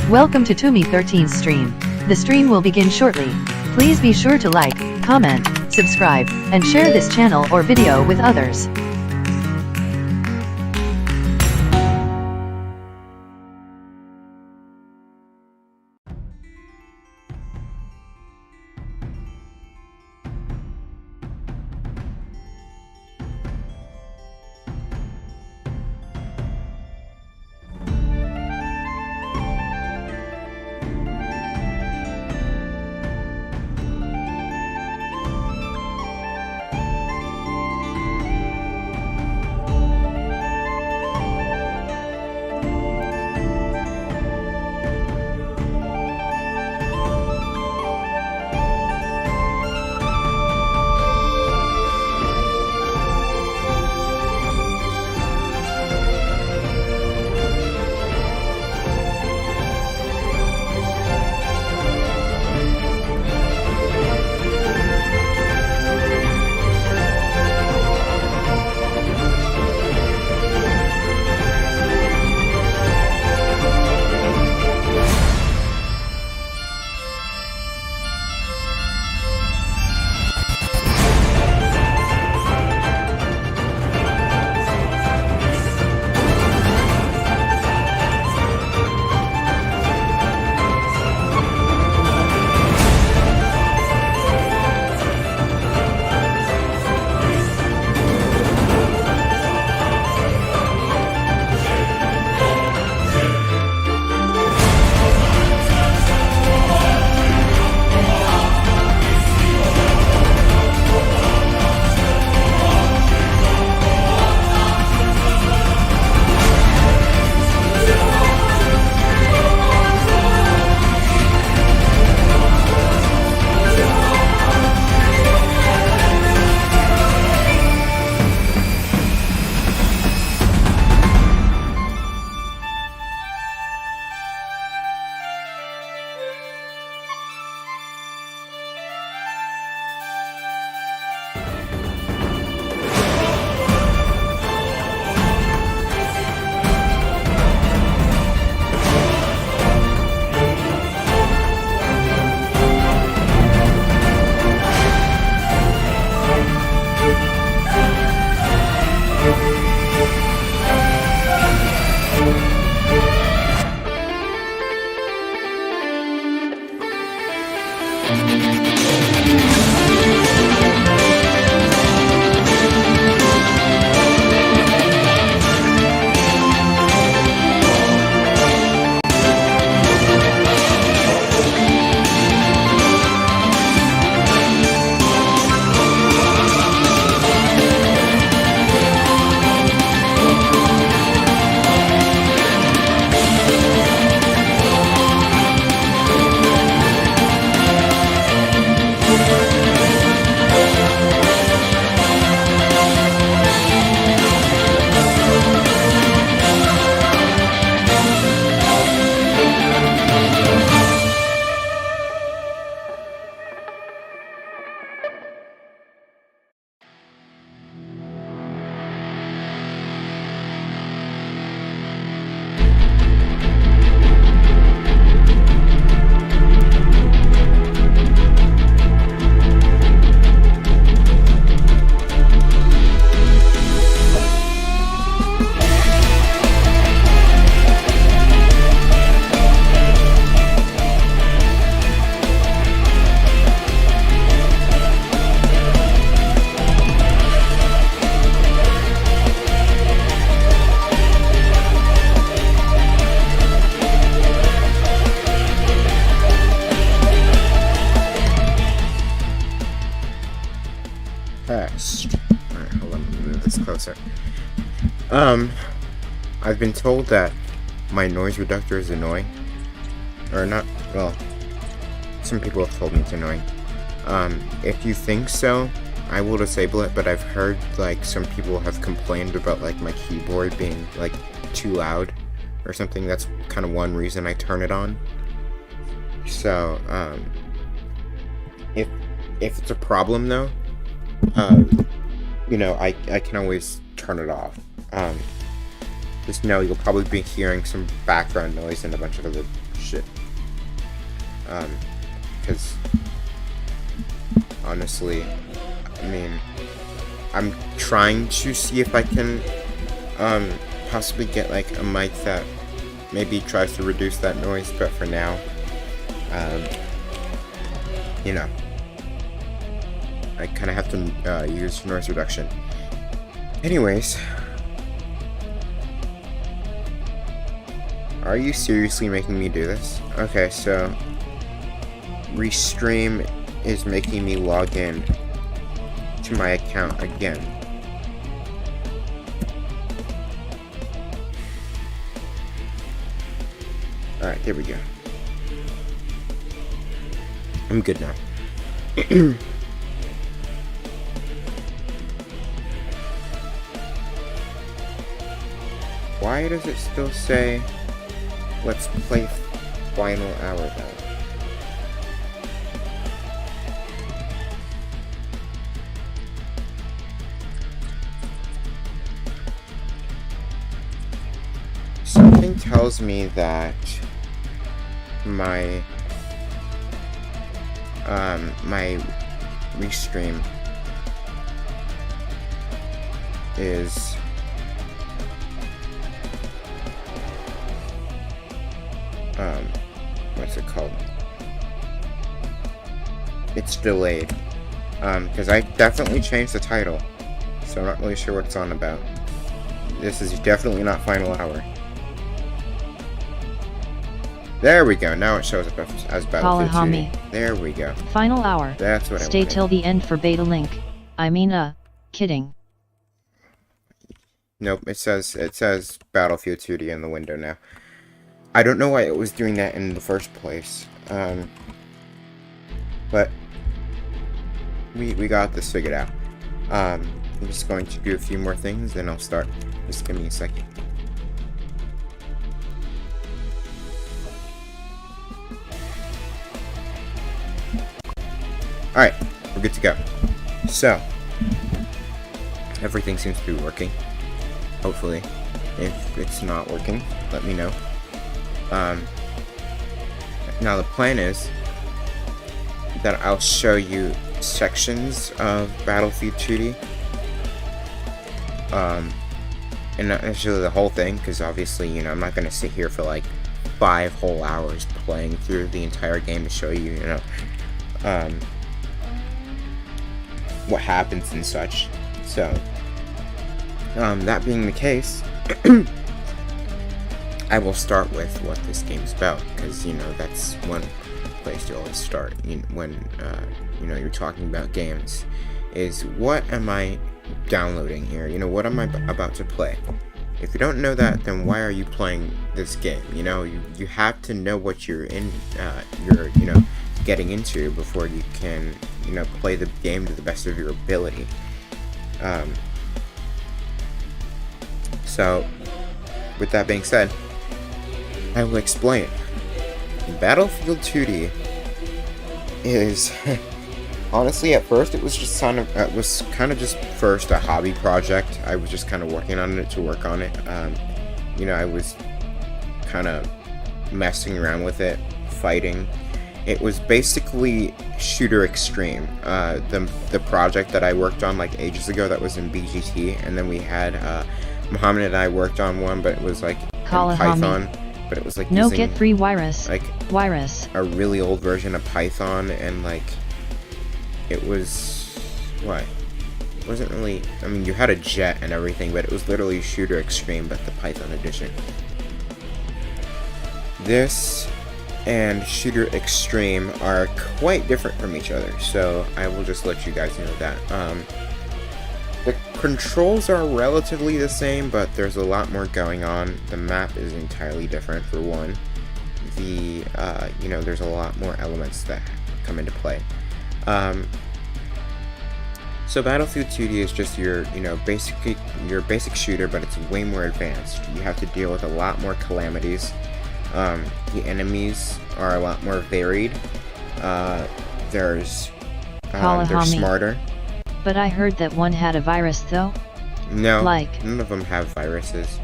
Welcome to Tumi13's stream. The stream will begin shortly. Please be sure to like, comment, subscribe, and share this channel or video with others. I've been told that my noise reductor is annoying. Or not, well, some people have told me it's annoying. If you think so, I will disable it, but I've heard, like, some people have complained about, like, my keyboard being, like, too loud or something. That's kind of one reason I turn it on. So, if it's a problem, though, you know, I can always turn it off. Just know you'll probably be hearing some background noise and a bunch of other shit. Because honestly, I mean, I'm trying to see if I can possibly get like a mic that maybe tries to reduce that noise, but for now, you know, I kind of have to use noise reduction. Anyways, are you seriously making me do this? Okay, so Restream is making me log in to my account again. Alright, there we go. I'm good now. Why does it still say let's play final hour though? Something tells me that my my restream is what's it called? It's delayed. Because I definitely changed the title, so I'm not really sure what it's on about. This is definitely not final hour. There we go. Now it shows up as Battlefield 2. There we go. Final hour. That's what I wanted. Stay till the end for beta link. I mean, kidding. Nope. It says Battlefield 2D in the window now. I don't know why it was doing that in the first place. But we got this figured out. I'm just going to do a few more things, then I'll start. Just give me a second. Alright, we're good to go. So, everything seems to be working. Hopefully. If it's not working, let me know. Now the plan is that I'll show you sections of Battlefield 2D. And not necessarily the whole thing, because obviously, you know, I'm not going to sit here for like 5 whole hours playing through the entire game to show you, you know, what happens and such. So, that being the case, I will start with what this game's about, because, you know, that's one place you always start when, you know, you're talking about games, is what am I downloading here? You know, what am I about to play? If you don't know that, then why are you playing this game? You know, you have to know what you're in, you know, getting into before you can, you know, play the game to the best of your ability. So, with that being said, I will explain. Battlefield 2D is honestly, at first it was just kind of just first a hobby project. I was just kind of working on it to work on it. You know, I was kind of messing around with it, fighting. It was basically Shooter Extreme, the project that I worked on like ages ago that was in BGT, and then we had Muhammad and I worked on one, but it was like in Python. But it was like no using, get free virus, like a really old version of Python, and like it was what? It wasn't really. I mean, you had a jet and everything, but it was literally Shooter Extreme, but the Python edition. This and Shooter Extreme are quite different from each other, so I will just let you guys know that. The controls are relatively the same, but there's a lot more going on. The map is entirely different, for one. You know, there's a lot more elements that come into play. So Battlefield 2D is just your basic shooter, but it's way more advanced. You have to deal with a lot more calamities. The enemies are a lot more varied. They're smarter. But I heard that one had a virus, though? No, like, none of them have viruses.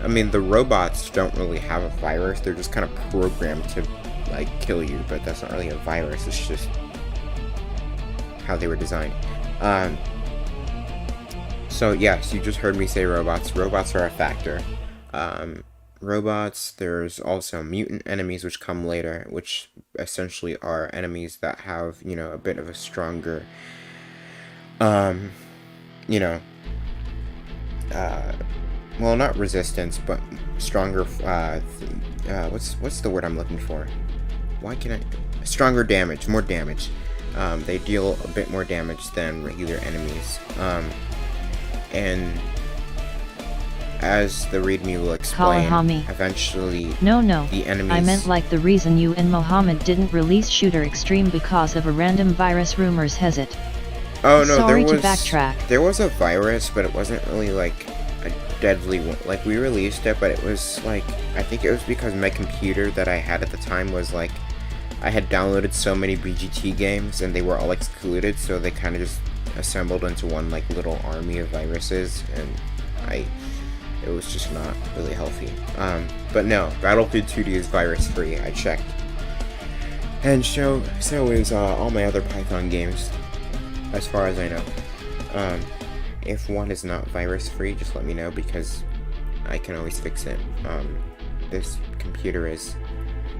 I mean, the robots don't really have a virus. They're just kind of programmed to, like, kill you, but that's not really a virus. It's just how they were designed. So, yes, you just heard me say robots. Robots are a factor. Robots, there's also mutant enemies which come later, which essentially are enemies that have, you know, a bit of a stronger, you know, well, not resistance, but stronger, what's the word I'm looking for? Why can I? Stronger damage, more damage. They deal a bit more damage than regular enemies. And as the README will explain, eventually No, the enemies... I meant like the reason you and Mohammed didn't release Shooter Extreme because of a random virus rumors has it. Oh no, Sorry to backtrack. There was a virus, but it wasn't really like a deadly one. Like, we released it, but it was like, I think it was because my computer that I had at the time was like, I had downloaded so many BGT games and they were all excluded, so they kind of just assembled into one like little army of viruses, and it was just not really healthy. But no, Battlefield 2D is virus free. I checked, and so is all my other Python games, as far as I know. If one is not virus free, just let me know, because I can always fix it. This computer is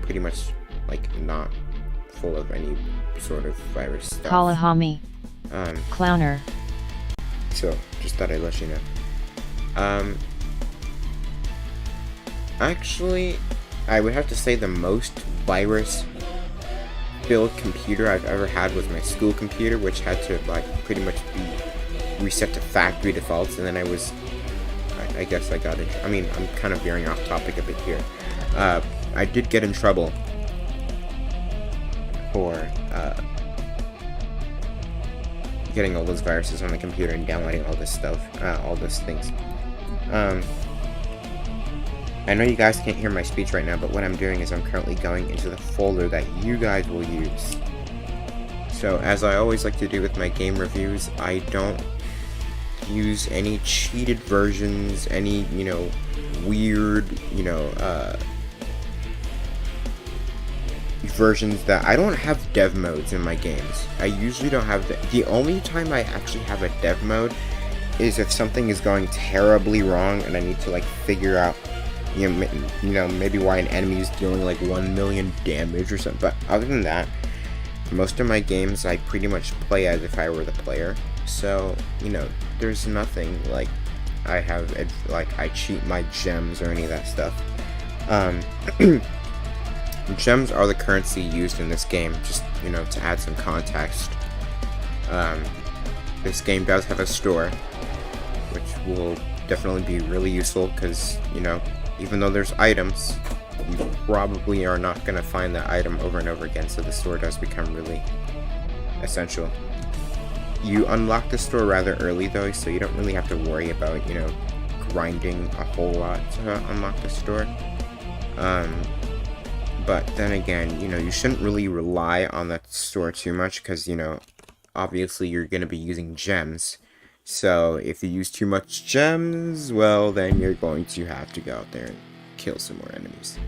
pretty much like not full of any sort of virus stuff. Kalahami. Clowner. So just thought I'd let you know. Actually, I would have to say the most virus build computer I've ever had was my school computer, which had to like pretty much be reset to factory defaults, and then I guess I got it. I mean, I'm kind of veering off topic a bit here. I did get in trouble for getting all those viruses on the computer and downloading all this stuff, all those things. I know you guys can't hear my speech right now, but what I'm doing is I'm currently going into the folder that you guys will use. So, as I always like to do with my game reviews, I don't use any cheated versions, any, you know, weird, you know, versions that I don't have dev modes in my games. I usually don't have the only time I actually have a dev mode is if something is going terribly wrong and I need to like figure out, you know, maybe why an enemy is dealing like 1 million damage or something. But other than that, most of my games I pretty much play as if I were the player. So, you know, there's nothing like I have, like I cheat my gems or any of that stuff. Gems are the currency used in this game, just, you know, to add some context. This game does have a store, which will definitely be really useful, because, you know, even though there's items, you probably are not going to find that item over and over again, so the store does become really essential. You unlock the store rather early, though, so you don't really have to worry about, you know, grinding a whole lot to unlock the store. But then again, you know, you shouldn't really rely on that store too much, because, you know, obviously you're going to be using gems. So if you use too much gems, well, then you're going to have to go out there and kill some more enemies.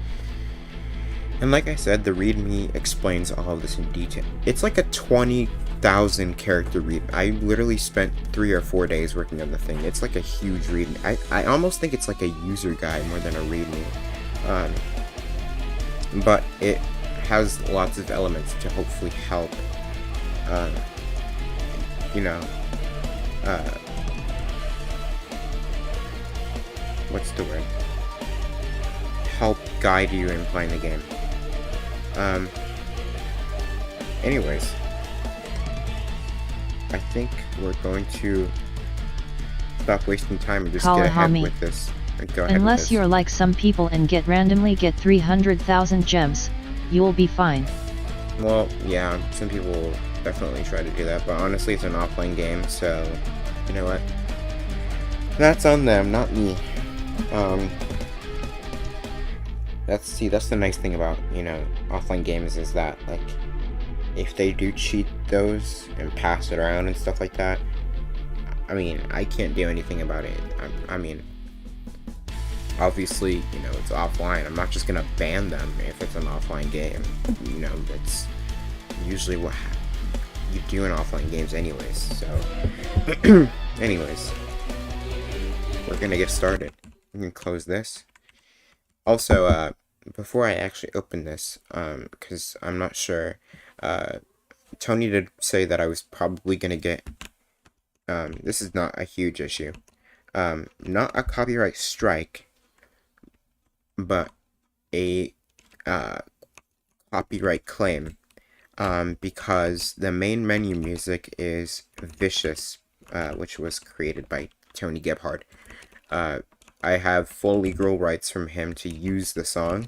And like I said, the README explains all of this in detail. It's like a 20,000 character read. I literally spent 3 or 4 days working on the thing. It's like a huge README. I almost think it's like a user guide more than a README. But it has lots of elements to hopefully help, you know, what's the word? Help guide you in playing the game. Anyways, I think we're going to stop wasting time and just get ahead with this. Unless you're like some people and randomly get 300,000 gems, you'll be fine. Well, yeah, some people will definitely try to do that, but honestly it's an offline game, so you know what? That's on them, not me. That's the nice thing about, you know, offline games is that, like, if they do cheat those and pass it around and stuff like that, I mean, I can't do anything about it. I mean, obviously, you know, it's offline. I'm not just gonna ban them if it's an offline game. You know, that's usually what you do in offline games anyways. So, anyways, we're gonna get started. We can close this. Also, before I actually open this, because I'm not sure, Tony did say that I was probably gonna get, this is not a huge issue, not a copyright strike, but a, copyright claim, because the main menu music is Vicious, which was created by Tony Gebhard. I have full legal rights from him to use the song.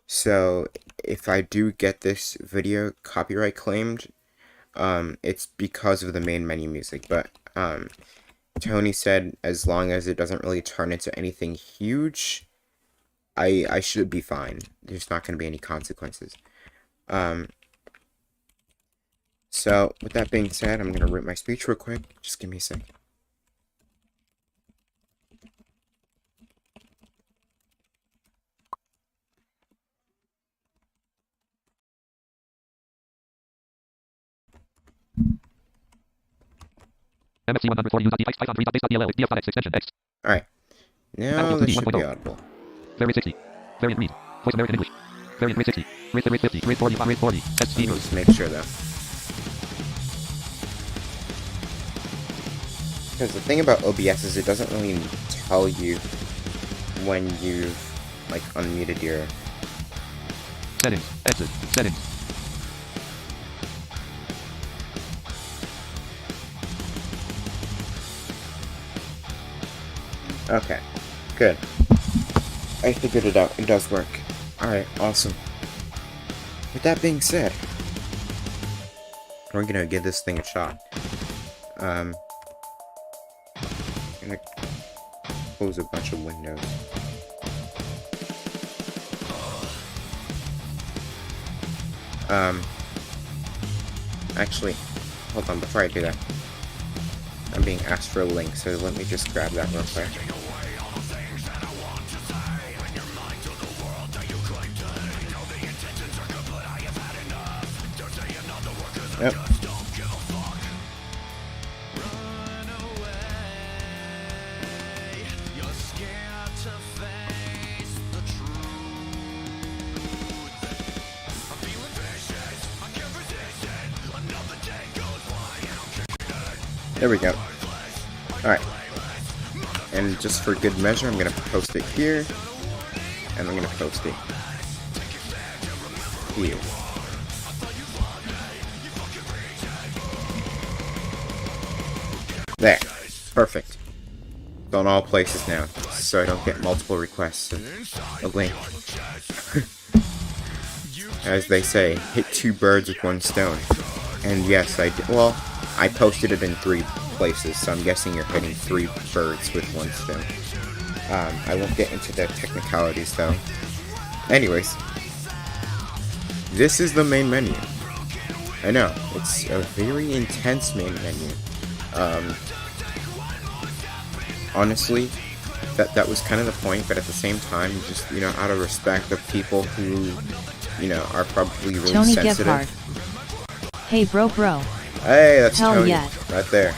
So if I do get this video copyright claimed, it's because of the main menu music. But Tony said as long as it doesn't really turn into anything huge, I should be fine. There's not going to be any consequences. So with that being said, I'm going to root my speech real quick. Just give me a second. MFC 140 use Python 3.base.dll with df.x extension X. Alright. Now this should be audible. Variant 60. Variant read. Voice American English. Variant rate 60. Rate 50. Rate 40. Rate 40. Test Let speed. me just make sure though. Because the thing about OBS is it doesn't really tell you when you've like unmuted your... Settings. Exit. Settings. Okay, good. I figured it out. It does work. Alright, awesome. With that being said, we're gonna give this thing a shot. I'm gonna close a bunch of windows. Actually, hold on, before I do that, I'm being asked for a link, so let me just grab that real quick. Yep. There we go. Alright. And just for good measure, I'm going to post it here. And I'm going to post it here. There. Perfect. It's on all places now, so I don't get multiple requests of a link. As they say, hit two birds with one stone. And yes, I did. Well, I posted it in 3 places, so I'm guessing you're hitting 3 birds with one stone. I won't get into the technicalities though. Anyways, this is the main menu. I know, it's a very intense main menu. Honestly, that was kind of the point, but at the same time, just, you know, out of respect of people who, you know, are probably really Tony sensitive. Gebhard. Hey bro. Hey, that's Hell Tony, yeah. right there.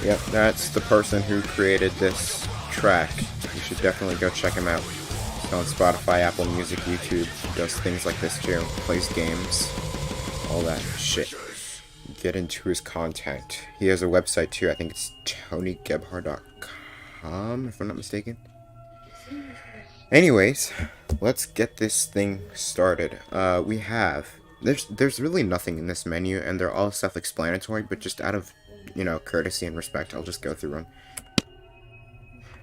Yep, that's the person who created this track. You should definitely go check him out. He's on Spotify, Apple Music, YouTube. He does things like this too. Plays games. All that shit. Get into his content. He has a website too. I think it's tonygebhard.com, if I'm not mistaken. Anyways, let's get this thing started. We have... There's really nothing in this menu, and they're all self-explanatory, but just out of, you know, courtesy and respect, I'll just go through them.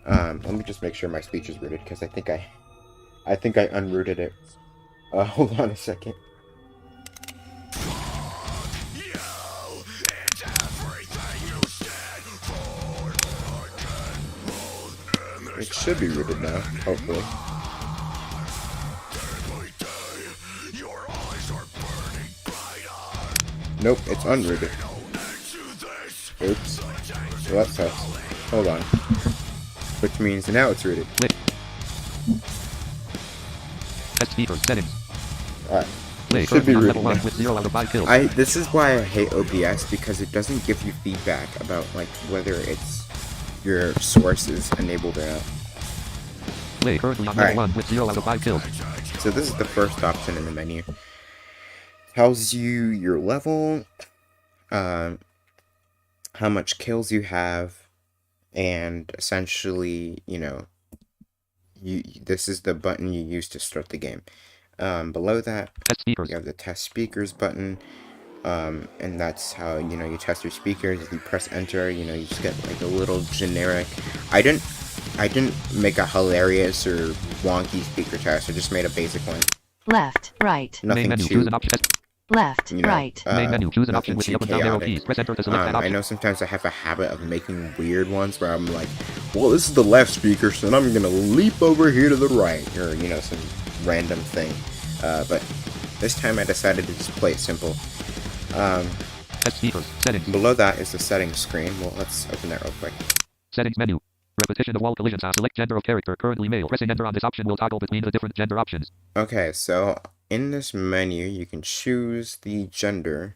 Let me just make sure my speech is rooted, because I think I unrooted it. Hold on a second. It should be rooted now, hopefully. Nope, it's unrooted. Oops. Well, that sucks. Hold on. Which means now it's rooted. Test speakers. Settings. Alright. Play. It should be Currently on level reading 1 with 0 out of 5 kills. This is why I hate OBS, because it doesn't give you feedback about like whether it's your source is enabled or not. Play. Currently on level 1 with 0 out of 5 kills. So this is the first option in the menu. Tells you your level, how much kills you have, and essentially, you know, this is the button you use to start the game. Below that, test speakers. You have the test speakers button, and that's how, you know, you test your speakers. If you press enter, you know, you just get like a little generic. I didn't make a hilarious or wonky speaker test. I just made a basic one. Left, right. Nothing Main menu. too, Choose an option. Left, you know, right. Main menu. Choose an nothing option with the too up and down arrow chaotic. keys. Press enter to select that I option. know sometimes I have a habit of making weird ones where I'm like, well, this is the left speaker, so I'm gonna leap over here to the right, or, you know, some random thing. But this time I decided to just play it simple. Test speakers. Settings. Below that is the settings screen. Well, let's open that real quick. Settings menu. Repetition of wall collision sound. Select gender of character. Currently male. Pressing enter on this option will toggle between the different gender options. Okay, so in this menu, you can choose the gender,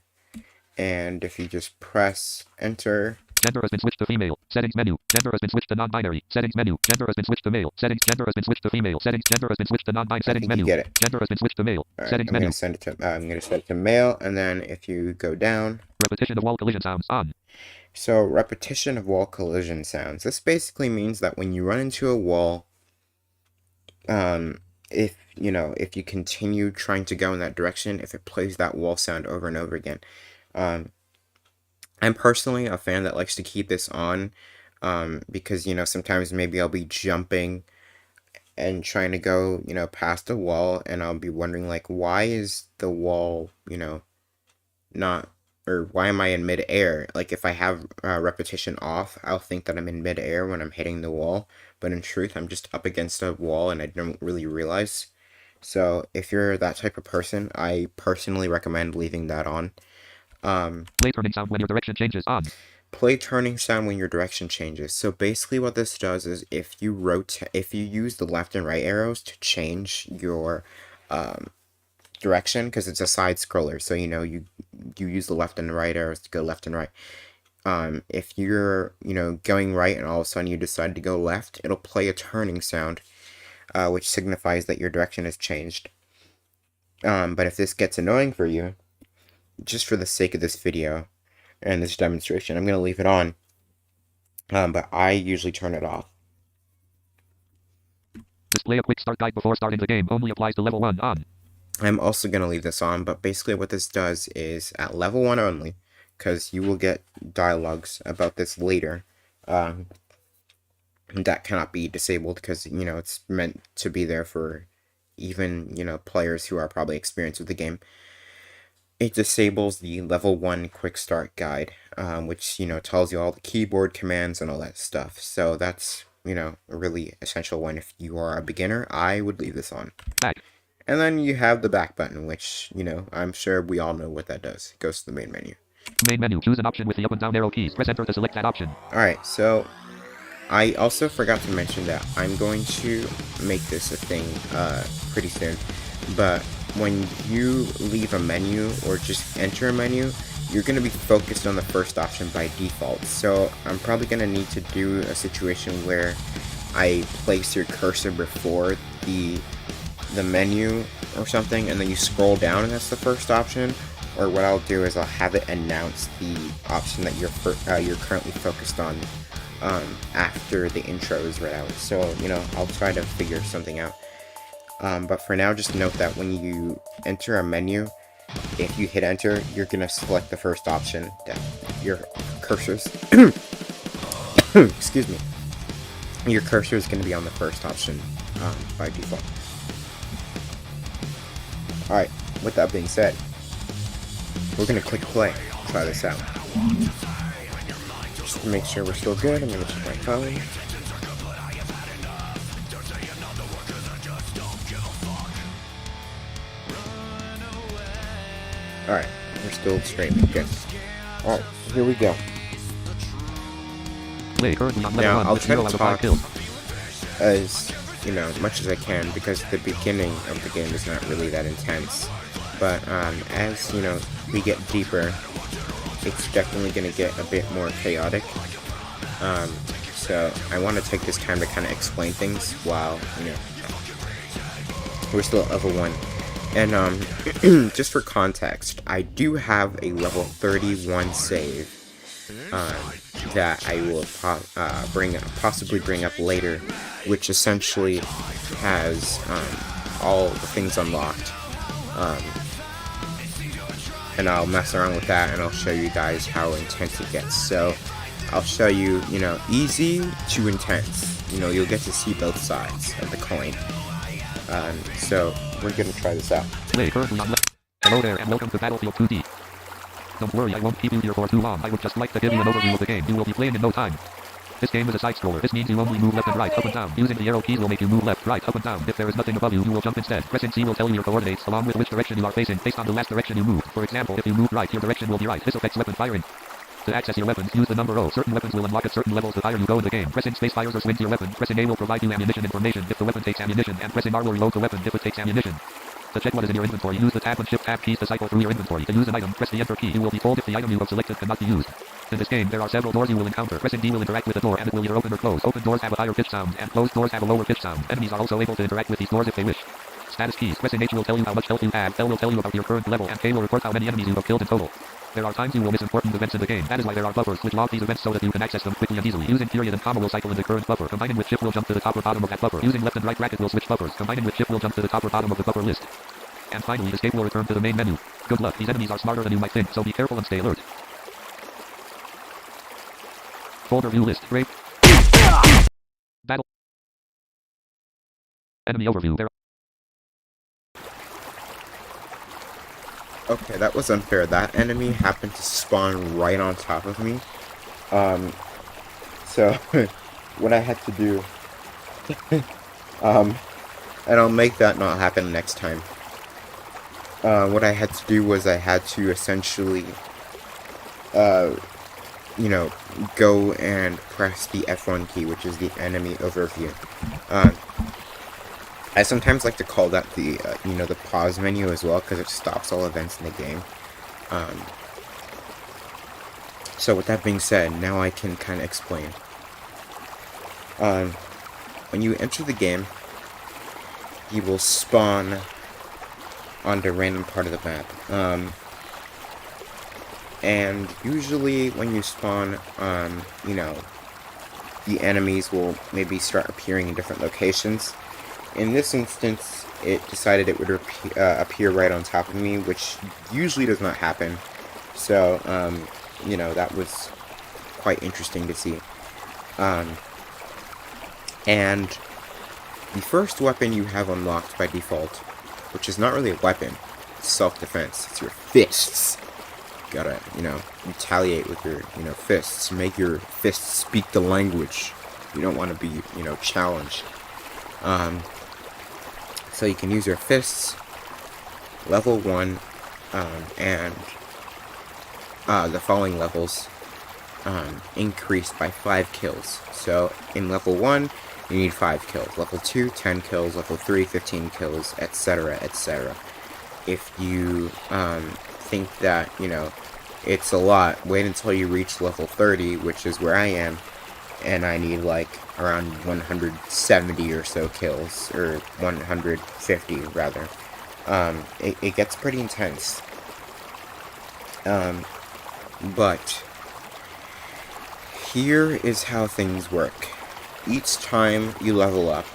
and if you just press enter, gender has been switched to female. Settings menu. Gender has been switched to non-binary. Settings menu. Gender has been switched to male. Settings. Gender has been switched to female. Settings. Gender has been switched to non-binary. Settings menu. you get it. Gender has been switched to male. All right, Settings I'm menu. gonna set it to male, and then if you go down, Repetition of wall collision sounds on. so repetition of wall collision sounds. This basically means that when you run into a wall, if you continue trying to go in that direction, if it plays that wall sound over and over again. I'm personally a fan that likes to keep this on, because, you know, sometimes maybe I'll be jumping and trying to go, you know, past a wall, and I'll be wondering, like, why is the wall, you know, not, or why am I in mid-air? Like, if I have repetition off, I'll think that I'm in mid-air when I'm hitting the wall, but in truth, I'm just up against a wall and I don't really realize. So, if you're that type of person, I personally recommend leaving that on. Play turning sound when your direction changes on. Play turning sound when your direction changes. So basically what this does is if you use the left and right arrows to change your direction, because it's a side scroller, so you know you use the left and right arrows to go left and right. If you're, you know, going right and all of a sudden you decide to go left, it'll play a turning sound, which signifies that your direction has changed. But if this gets annoying for you, just for the sake of this video and this demonstration, I'm going to leave it on, but I usually turn it off. Display a quick start guide before starting the game. Only applies to level 1 on. I'm also going to leave this on, but basically what this does is at level 1 only, because you will get dialogues about this later, that cannot be disabled because, you know, it's meant to be there for even, you know, players who are probably experienced with the game. It disables the level 1 quick start guide, which, you know, tells you all the keyboard commands and all that stuff. So that's, you know, a really essential one. If you are a beginner, I would leave this on. Back. And then you have the back button, which, you know, I'm sure we all know what that does. It goes to the main menu. Main menu. Choose an option with the up and down arrow keys. Press enter to select that option. Alright, so I also forgot to mention that I'm going to make this a thing pretty soon. But when you leave a menu or just enter a menu, you're going to be focused on the first option by default. So I'm probably going to need to do a situation where I place your cursor before the menu or something, and then you scroll down and that's the first option. Or what I'll do is I'll have it announce the option that you're currently focused on after the intro is read out. So, you know, I'll try to figure something out. But for now, just note that when you enter a menu, if you hit enter, you're going to select the first option that your cursor's excuse me, your cursor is going to be on the first option by default. Alright, with that being said, we're going to click play, try this out. Just to make sure we're still good, I'm going to check my phone. Alright, we're still streaming. Good. Alright, here we go. Play currently on level Now, 1 I'll with try 0 to out of 5 talk kills. as you know, much as I can, because the beginning of the game is not really that intense. But as, you know, we get deeper, it's definitely going to get a bit more chaotic. So I want to take this time to kind of explain things while, you know, we're still at level 1. And just for context, I do have a level 31 save that I will possibly bring up later, which essentially has all the things unlocked. And I'll mess around with that, and I'll show you guys how intense it gets. So I'll show you, you know, easy to intense. You know, you'll get to see both sides of the coin. So we're gonna try this out. Hello there, and welcome to Battlefield 2D. Don't worry, I won't keep you here for too long. I would just like to give you an overview of the game. You will be playing in no time. This game is a side-scroller. This means you only move left and right, up and down. Using the arrow keys will make you move left, right, up and down. If there is nothing above you, you will jump instead. Pressing C will tell you your coordinates, along with which direction you are facing, based on the last direction you moved. For example, if you move right, your direction will be right. This affects weapon firing. To access your weapons, use the number O. Certain weapons will unlock at certain levels the higher you go in the game. Pressing space fires or swings your weapon. Pressing A will provide you ammunition information if the weapon takes ammunition, and pressing R will reload the weapon if it takes ammunition. To check what is in your inventory, use the Tab and Shift Tab keys to cycle through your inventory. To use an item, press the Enter key. You will be told if the item you have selected cannot be used. In this game, there are several doors you will encounter. Pressing D will interact with the door, and it will either open or close. Open doors have a higher pitch sound, and closed doors have a lower pitch sound. Enemies are also able to interact with these doors if they wish. Status keys. Pressing H will tell you how much health you have, L will tell you about your current level, and K will report how many enemies you have killed in total. There are times you will miss important events in the game. That is why there are buffers which log these events so that you can access them quickly and easily. Using period and comma will cycle in the current buffer. Combining with shift will jump to the top or bottom of that buffer. Using left and right bracket will switch buffers. Combining with shift will jump to the top or bottom of the buffer list. And finally, escape will return to the main menu. Good luck. These enemies are smarter than you might think, so be careful and stay alert. Folder view list. Great. Battle. Enemy overview. There. Okay, that was unfair. That enemy happened to spawn right on top of me. So what I had to do, and I'll make that not happen next time. What I had to do was I had to essentially, you know, go and press the F1 key, which is the enemy overview. I sometimes like to call that the, you know, the pause menu as well, because it stops all events in the game. So with that being said, now I can kind of explain. When you enter the game, you will spawn on the random part of the map. And usually when you spawn, you know, the enemies will maybe start appearing in different locations. In this instance, it decided it would appear right on top of me, which usually does not happen. So, you know, that was quite interesting to see. And the first weapon you have unlocked by default, which is not really a weapon, it's self-defense. It's your fists. You gotta, you know, retaliate with your, you know, fists. Make your fists speak the language. You don't want to be, you know, challenged. So you can use your fists, level 1, and the following levels increased by 5 kills. So in level 1, you need 5 kills. Level 2, 10 kills. Level 3, 15 kills, etc., etc. If you think that, you know, it's a lot, wait until you reach level 30, which is where I am, and I need like around 170 or so kills, or 150 rather. It gets pretty intense. But here is how things work. Each time you level up,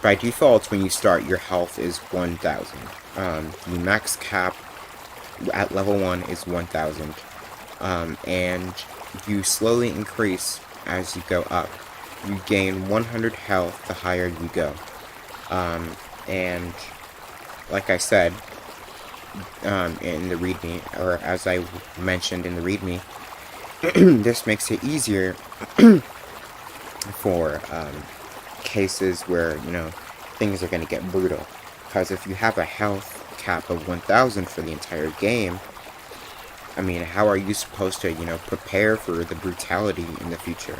by default when you start, your health is 1000. The max cap at level 1 is 1000. And you slowly increase as you go up. You gain 100 health the higher you go. And like I said in the readme, or as I mentioned in the readme, this makes it easier for cases where, you know, things are going to get brutal. Because if you have a health cap of 1000 for the entire game, I mean, how are you supposed to, you know, prepare for the brutality in the future?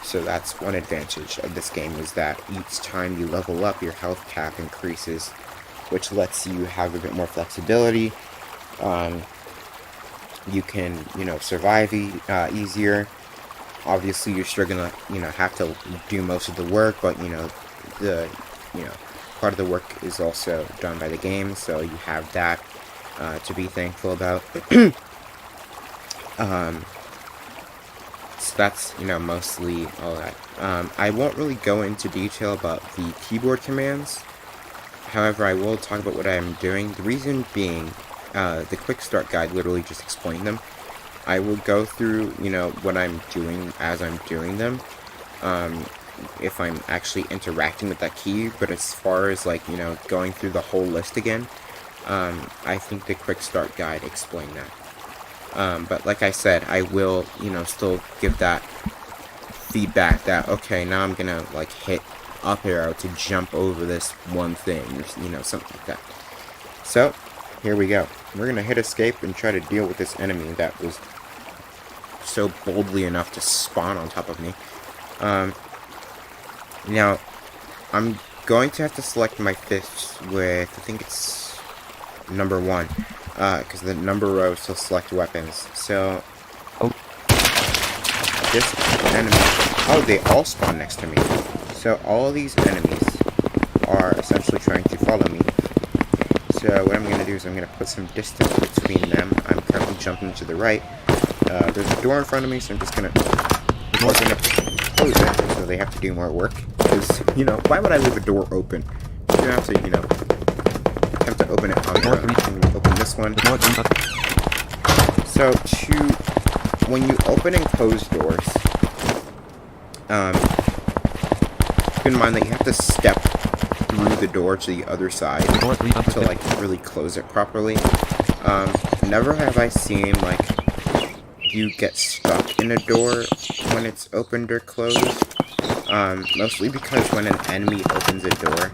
So that's one advantage of this game, is that each time you level up, your health cap increases, which lets you have a bit more flexibility. You can, survive easier. Obviously, you're still gonna, have to do most of the work, but, the, part of the work is also done by the game, so you have that to be thankful about. So that's, mostly all that. I won't really go into detail about the keyboard commands. However, I will talk about what I'm doing. The reason being, the quick start guide literally just explained them. I will go through, what I'm doing as I'm doing them, if I'm actually interacting with that key, but as far as, like, going through the whole list again, I think the quick start guide explained that. But like I said, I will, still give that feedback that, okay, now I'm gonna, like, hit up arrow to jump over this one thing, or, something like that. So, here we go. We're gonna hit escape and try to deal with this enemy that was so boldly enough to spawn on top of me. Now, I'm going to have to select my fists with, I think it's number 1, because the number row still select weapons. So, this enemy, they all spawn next to me. So all these enemies are essentially trying to follow me. So what I'm going to do is I'm going to put some distance between them. I'm currently jumping to the right. There's a door in front of me, so I'm just going to close it, so they have to do more work. Because, why would I leave a door open? You don't have to, have to open it on your own. I'm going to open this one. So when you open and close doors, keep in mind that you have to step through the door to the other side to, like, really close it properly. Never have I seen, like, you get stuck in a door when it's opened or closed. Mostly because when an enemy opens a door,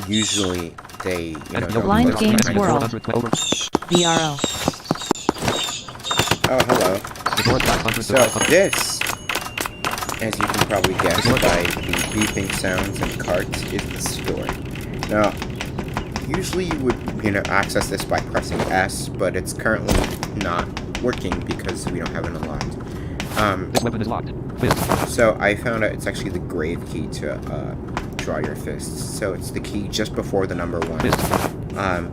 usually they, Blind Games World. VRO. Oh, hello. So this, as you can probably guess by the beeping sounds and carts, is the store. Now, usually you would, access this by pressing S, but it's currently not working because we don't have it unlocked. This weapon is locked. So I found out it's actually the grave key to draw your fists. So it's the key just before the number 1.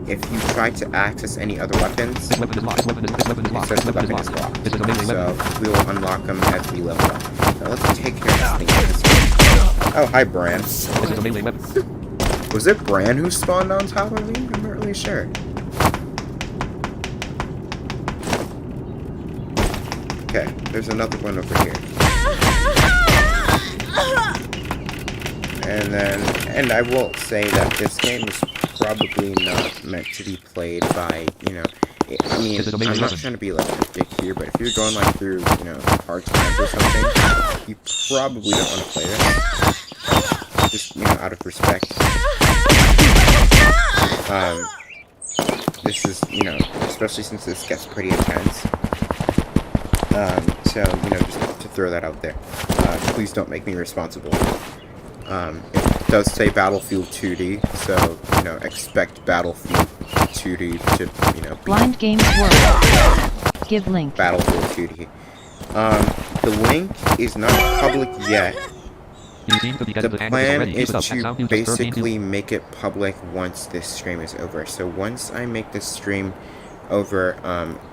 If you try to access any other weapons, This weapon is locked. This weapon is locked. it says the weapon is locked. This is a melee weapon. So we will unlock them as we level up. Now let's take care of this thing. Oh, hi, Bran. This is a melee weapon. Was it Bran who spawned on top of me? I'm not really sure. Okay, there's another one over here. And I will say that this game is probably not meant to be played by, I mean, I'm not trying to be, like, a dick here, but if you're going, like, through, hard times or something, you probably don't want to play this. Just, out of respect. This is, especially since this gets pretty intense. So, just to throw that out there. Please don't make me responsible. It does say Battlefield 2D, so, expect Battlefield 2D to, be Blind Games World. Give link. Battlefield 2D. The link is not public yet. You seem to be The getting the plan already. is Keep it up. to Sound uses 13 basically make it public once this stream is over. So once I make this stream over,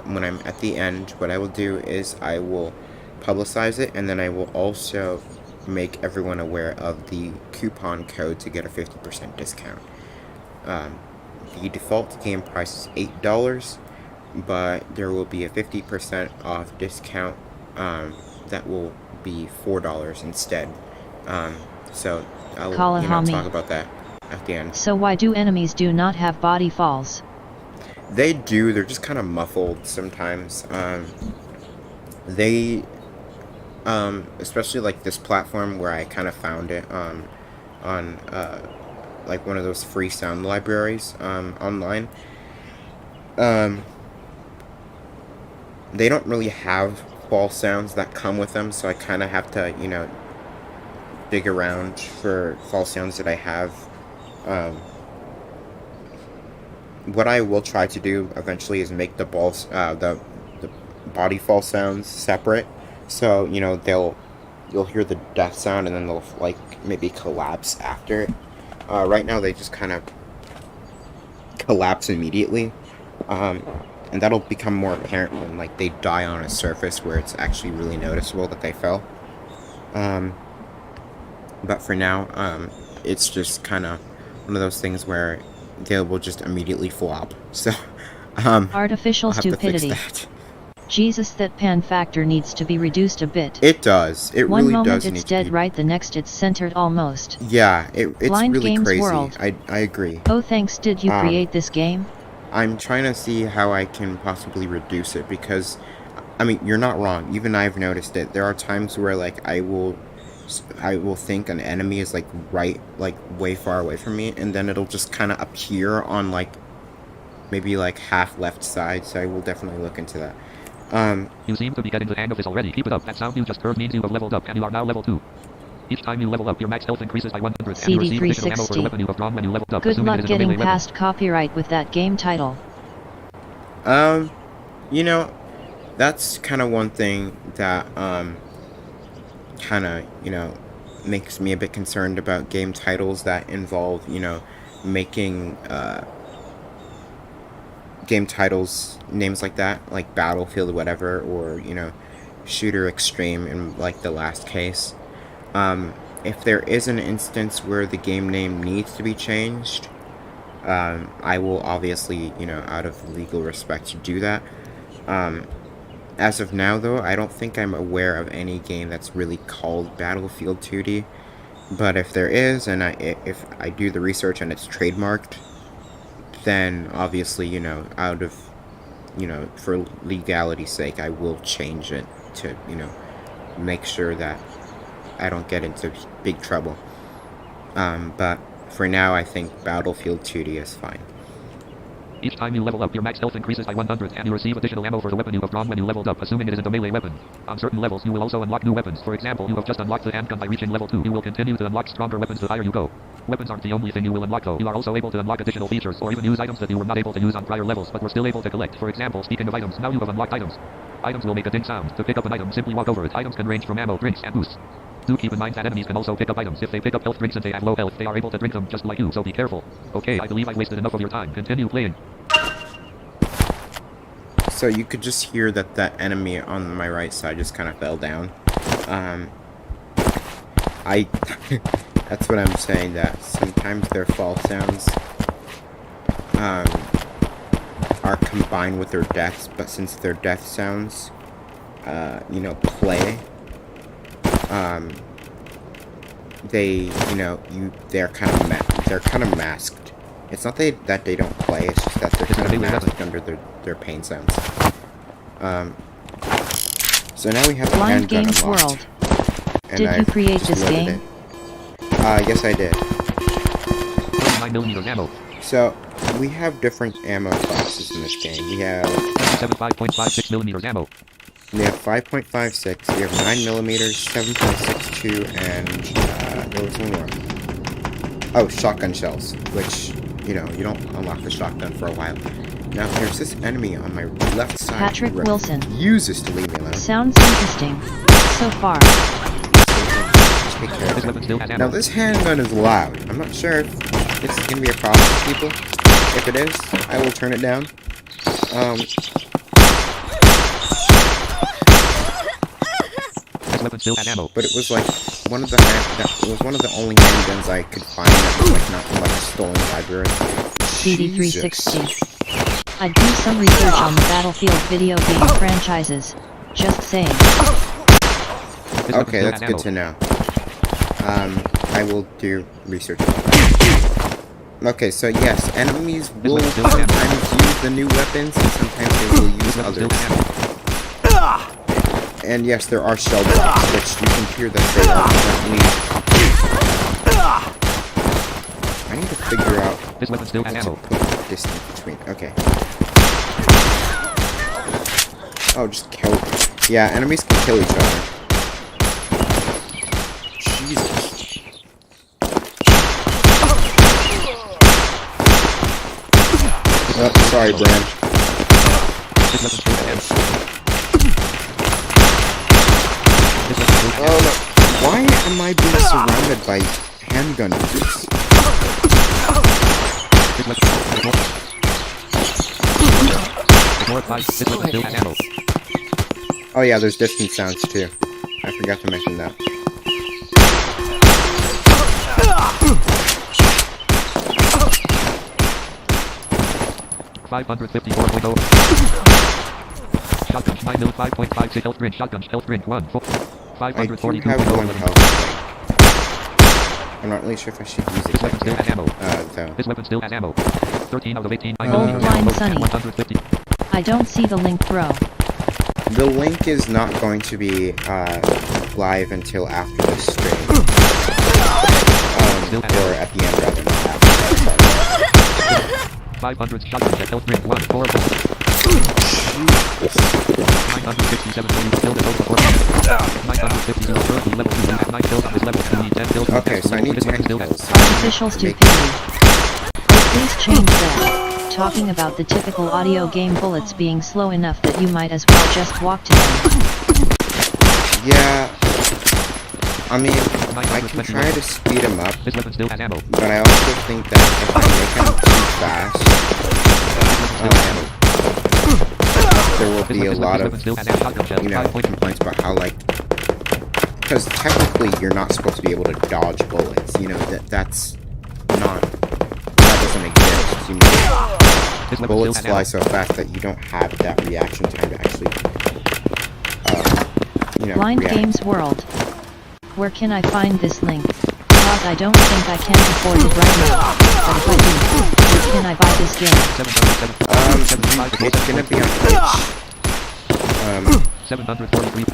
when I'm at the end, what I will do is I will publicize it, and then I will also make everyone aware of the coupon code to get a 50% discount. The default game price is $8, but there will be a 50% off discount that will be $4 instead. So I'll talk about that at the end. So why do enemies do not have body falls? They do, they're just kind of muffled sometimes. They, especially like this platform where I kind of found it on like one of those free sound libraries online. They don't really have ball sounds that come with them, so I kind of have to, you know, dig around for fall sounds that I have. What I will try to do eventually is make the balls, the body fall sounds separate, so, you know, you'll hear the death sound and then they'll, like, maybe collapse after it. Right now they just kind of collapse immediately, and that'll become more apparent when, like, they die on a surface where it's actually really noticeable that they fell. But for now, it's just kind of one of those things where they will just immediately flop. So, Artificial I'll have to fix stupidity. that. Jesus, that pan factor needs to be reduced a bit. It does. It One really moment does. it's dead right, the next it's centered almost. Yeah, it's Blind really Games crazy. World. I agree. Oh thanks, did you create this game? I'm trying to see how I can possibly reduce it, because, I mean, you're not wrong. Even I've noticed it. There are times where, like, I will think an enemy is, like, right, like, way far away from me, and then it'll just kind of appear on, like, maybe, like, half left side, so I will definitely look into that. You seem to be getting the hang of this already. Keep it up. That sound you just heard means you have leveled up, and you are now level 2. Each time you level up, your max health increases by 100, and you receive additional ammo for the weapon you have drawn when you leveled up. Good luck it is a getting melee weapon. past copyright with that game title. You know, that's kind of one thing that, kind of, you know, makes me a bit concerned about game titles that involve, you know, making, game titles, names like that, like Battlefield or whatever, or, you know, Shooter Extreme in, like, the last case. If there is an instance where the game name needs to be changed, I will obviously, you know, out of legal respect, do that. As of now, though, I don't think I'm aware of any game that's really called Battlefield 2D. But if there is, and if I do the research and it's trademarked, then obviously, you know, out of, you know, for legality's sake, I will change it to, you know, make sure that I don't get into big trouble. But for now, I think Battlefield 2D is fine. Each time you level up, your max health increases by 100, and you receive additional ammo for the weapon you have drawn when you leveled up, assuming it isn't a melee weapon. On certain levels, you will also unlock new weapons. For example, you have just unlocked the handgun by reaching level 2. You will continue to unlock stronger weapons the higher you go. Weapons aren't the only thing you will unlock, though. You are also able to unlock additional features, or even use items that you were not able to use on prior levels, but were still able to collect. For example, speaking of items, now you have unlocked items. Items will make a ding sound. To pick up an item, simply walk over it. Items can range from ammo, drinks, and boosts. Do keep in mind that enemies can also pick up items. If they pick up health drinks and they have low health, they are able to drink them just like you, so be careful. Okay, I believe I've wasted enough of your time. Continue playing. So you could just hear that that enemy on my right side just kind of fell down. That's what I'm saying, that sometimes their fall sounds are combined with their deaths, but since their death sounds, you know, play, they, you know, they're kind of masked. It's not that they don't play, it's just that they're kind of masked under their pain sounds. So now we have the Blind handgun Games unlocked. World. And Did you create just this loaded game? it. Yes, I did. 9mm ammo. So, we have different ammo classes in this game. We have 5.56mm ammo. We have 5.56, we have 9mm, 7.62, and there was one more. Oh, shotgun shells, which, you know, you don't unlock the shotgun for a while. Now, there's this enemy on my left side. Patrick who Wilson. refuses to leave me alone. Sounds interesting. So far. Take care of This it. weapon still has Now, ammo. this handgun is loud. I'm not sure if this is going to be a problem for people. If it is, I will turn it down. This weapon still has ammo. But it was like one of the only handguns I could find that was like not from like a stolen library. CD360. I'd do some research on the Battlefield video game franchises. Just saying. Okay, that's good to know. I will do research. Okay, so yes, enemies will sometimes use the new weapons, and sometimes they will use others. And yes, there are shell blocks, which you can hear that they are currently... I need to figure out This weapon still has how ammo. to put the distance between. Okay. Oh, just kill Yeah, enemies can kill each other. Jesus. Oh, sorry, Bram. Oh, no. Why am I being surrounded by handgun users? Oh yeah, there's distance sounds too. I forgot to mention that. Shotgun, 9 mil, 5.56 health drink, shotgun, health drink, 1, 4, I do 542 have one health. I'm not really sure if I should use it. This weapon still has ammo. Though. This weapon still has ammo. 13 out of 18. Old Blind Sunny. 150. I don't see the link, bro. The link is not going to be live until after the stream. Or at the end rather, not after. 500 shotgun, health drink, 1, 4, 967 kills at over 4 950 currently level 2 have 9 kills on this level. You need 10 kills. Okay, so I need 10 kills. Artificial stupidity. Oh, please change that. Talking about the typical audio game bullets being slow enough that you might as well just walk to them. Yeah. I mean, I can try to speed him up, This weapon still has ammo. but I also think that if I make him too fast, there will be a lot of, you know, complaints about how, like, because technically you're not supposed to be able to dodge bullets, you know, that doesn't exist, you know, bullets fly so fast that you don't have that reaction time to actually, you know, Blind react. Games World. Where can I find this link? Cause I don't think I can afford it right now. But if I do, where can I buy this game? It's gonna be on Twitch. 743. Or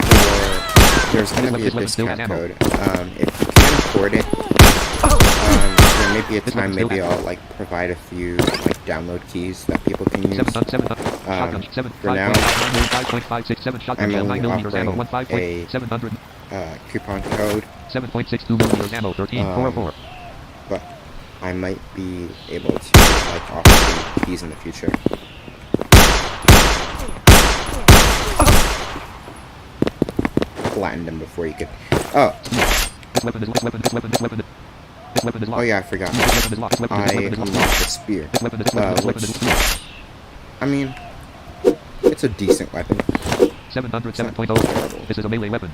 there's gonna be a discount code. If you can't afford it, there may be a time maybe I'll like provide a few like download keys that people can use. For now, I'm only offering a coupon code, 7.62 millimeters ammo, 13.44. but I might be able to like offer some keys in the future. Flatten them before you get. Oh. This weapon is locked. Oh yeah, I forgot. I unlocked the spear. Which, I mean, it's a decent weapon. 707.0. This is a melee weapon.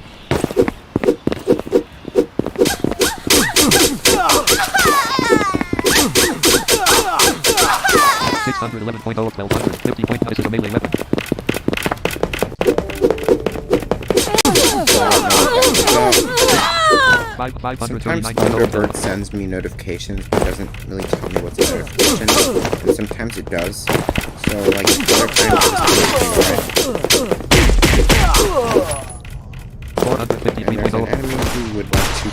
$611.0, 1250. This is a melee weapon. Sometimes Thunderbird sends me notifications, but doesn't really tell me what's a notification, and sometimes it does. So, like, other times and there's an enemy who would like to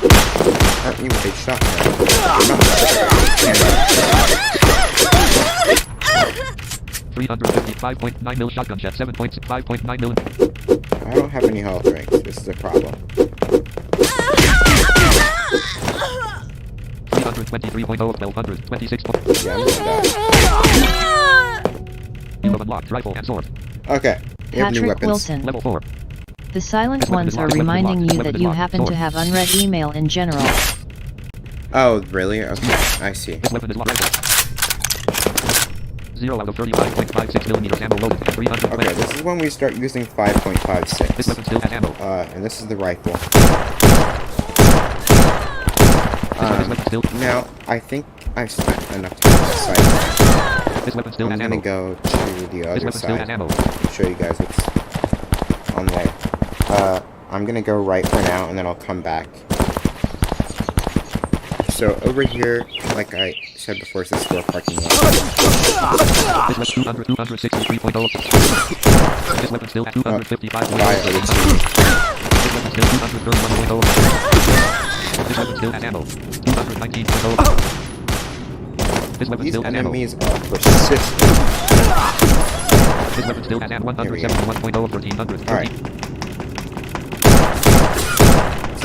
hurt me with a shotgun. They're not 355.9 mil shotgun jet, 7.5.9 mil. I don't have any health ranks. This is a problem. 323.0, 1226. Yeah, I'm gonna die. You have unlocked rifle and sword. Okay, we have new Patrick weapons. Wilson. Level 4. The silent ones are reminding you that you happen to have unread email in general. Oh, really? Okay, I see. This weapon is locked rifle. 0 out of 35.56 millimeters ammo loaded. 300. Okay, this is when we start using 5.56. This weapon still has ammo. And this is the rifle. This weapon still. Now, I think I've spent enough time on this side. This weapon still I'm has gonna ammo. go to the This other weapon still has side ammo. and show you guys what's on there. I'm gonna go right for now, and then I'll come back. So over here, like I said before, is the store parking lot. This weapon 263.0. This weapon still has 255. This weapon still 231.0. This weapon still has ammo. 219.0. This weapon These still has ammo. enemies are persistent. This weapon still has ammo. 171.0. 1300. Alright.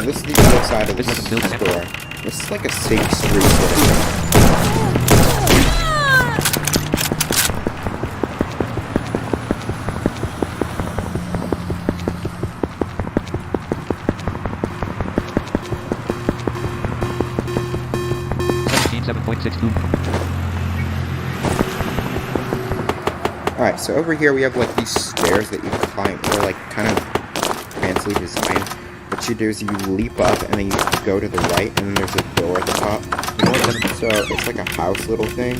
this is the other side of this store. This is like a safe street sort of thing. Alright, so over here we have like these stairs that you climb. They're like kind of fancily designed. What you do is you leap up and then you go to the right and then there's a door at the top. So it's like a house little thing.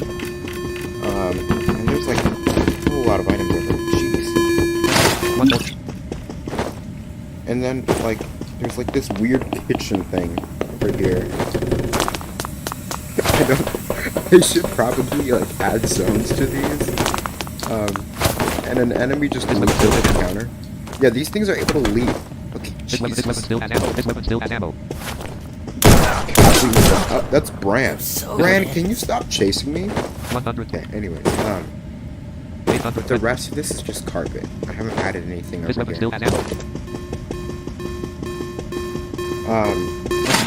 And there's like a whole lot of items over there. Jeez. And then like there's like this weird kitchen thing over here. I should probably like add zones to these. And an enemy just leaps over the counter. Yeah, these things are able to leap. Okay, this weapon still has ammo. This weapon still has ammo. That's Bran. Bran, can you stop chasing me? 100. Okay, anyways, 800. the rest of this is just carpet. I haven't added anything This over weapon here. still has ammo.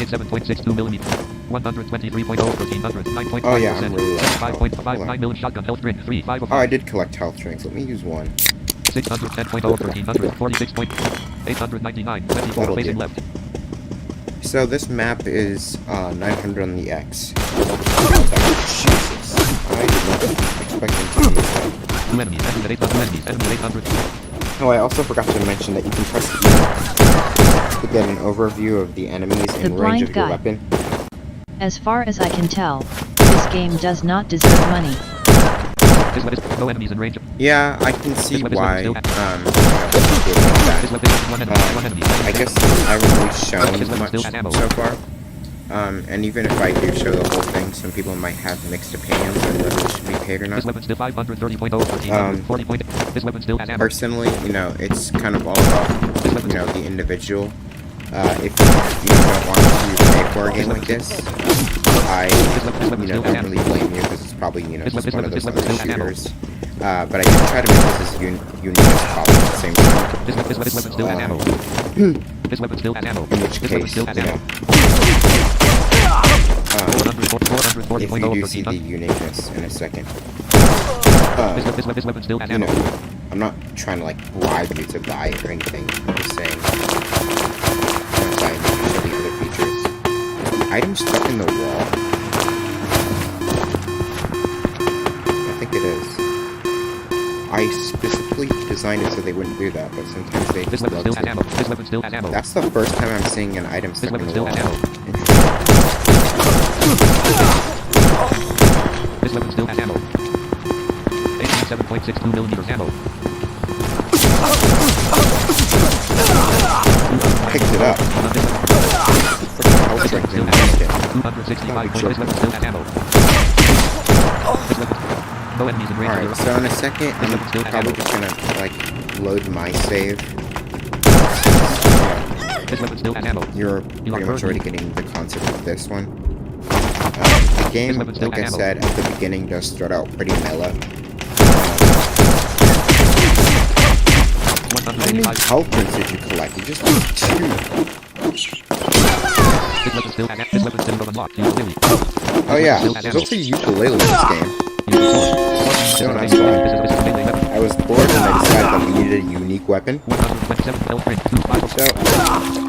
7.62 millimeters. 123.0 1300. 9.5%. Oh yeah, I'm really low. 5.59 million shotgun health drink. 3 5 of Oh, I did collect health drinks. Let me use one. 610.0 1300. 46.899. 24 That'll facing do. left. So this map is 900 on the X. Jesus. I did not expect them to use that. 2 enemies. Enemy at 800. Enemies. Enemy at 800. Oh, I also forgot to mention that you can press E to get an overview of the enemies The and range blind of your guy. weapon. As far as I can tell, this game does not deserve money. This weapon no enemies in range. Yeah, I can see This weapon why. still- That. This weapon one enemy. I guess I haven't really This shown weapon much still has ammo. so far. And even if I do show the whole thing, some people might have mixed opinions on whether it should be paid or not. This weapon still 530.0 1300. 40 point. This weapon still has ammo. Personally, you know, it's kind of all about, you know, the individual. If you don't want to pay for a game like this, I, you know, don't really blame you because it's probably, you know, just one of those other shooters. But I did try to make this as unique as possible at the same time. This weapon still has ammo. This weapon still has ammo. In which This weapon case, still you has know, ammo. if you do see the uniqueness in a second. This weapon still has You ammo. know, I'm not trying to like bribe you to buy it or anything. I'm just saying, I'm trying to show the other features. Item stuck in the wall. I think it is. I specifically designed it so they wouldn't do that, but sometimes they This just weapon love still has to. ammo. This weapon still has ammo. That's the first time I'm seeing an item This stuck in weapon the still wall. has ammo. Interesting. This weapon still has ammo. 87.62 millimeters ammo. Picked it up. Freaking health drink didn't make it. 265. This weapon still has ammo. This weapon. No enemies in range. Alright, so in a second, I'm probably just gonna, like, load my save. This weapon still has ammo. You're pretty much already getting the concept of this one. The game, weapon still like I has ammo. said, at the beginning does start out pretty mellow. How many 185. health drinks did you collect? You just need 2. This weapon still has ammo. This weapon still will unlock. Ukulele. Oh yeah, Still has there's ammo. also a ukulele in this game. Don't ask why. This is a melee weapon. I was bored and I decided that we needed a unique weapon, 127 health drink. 25. so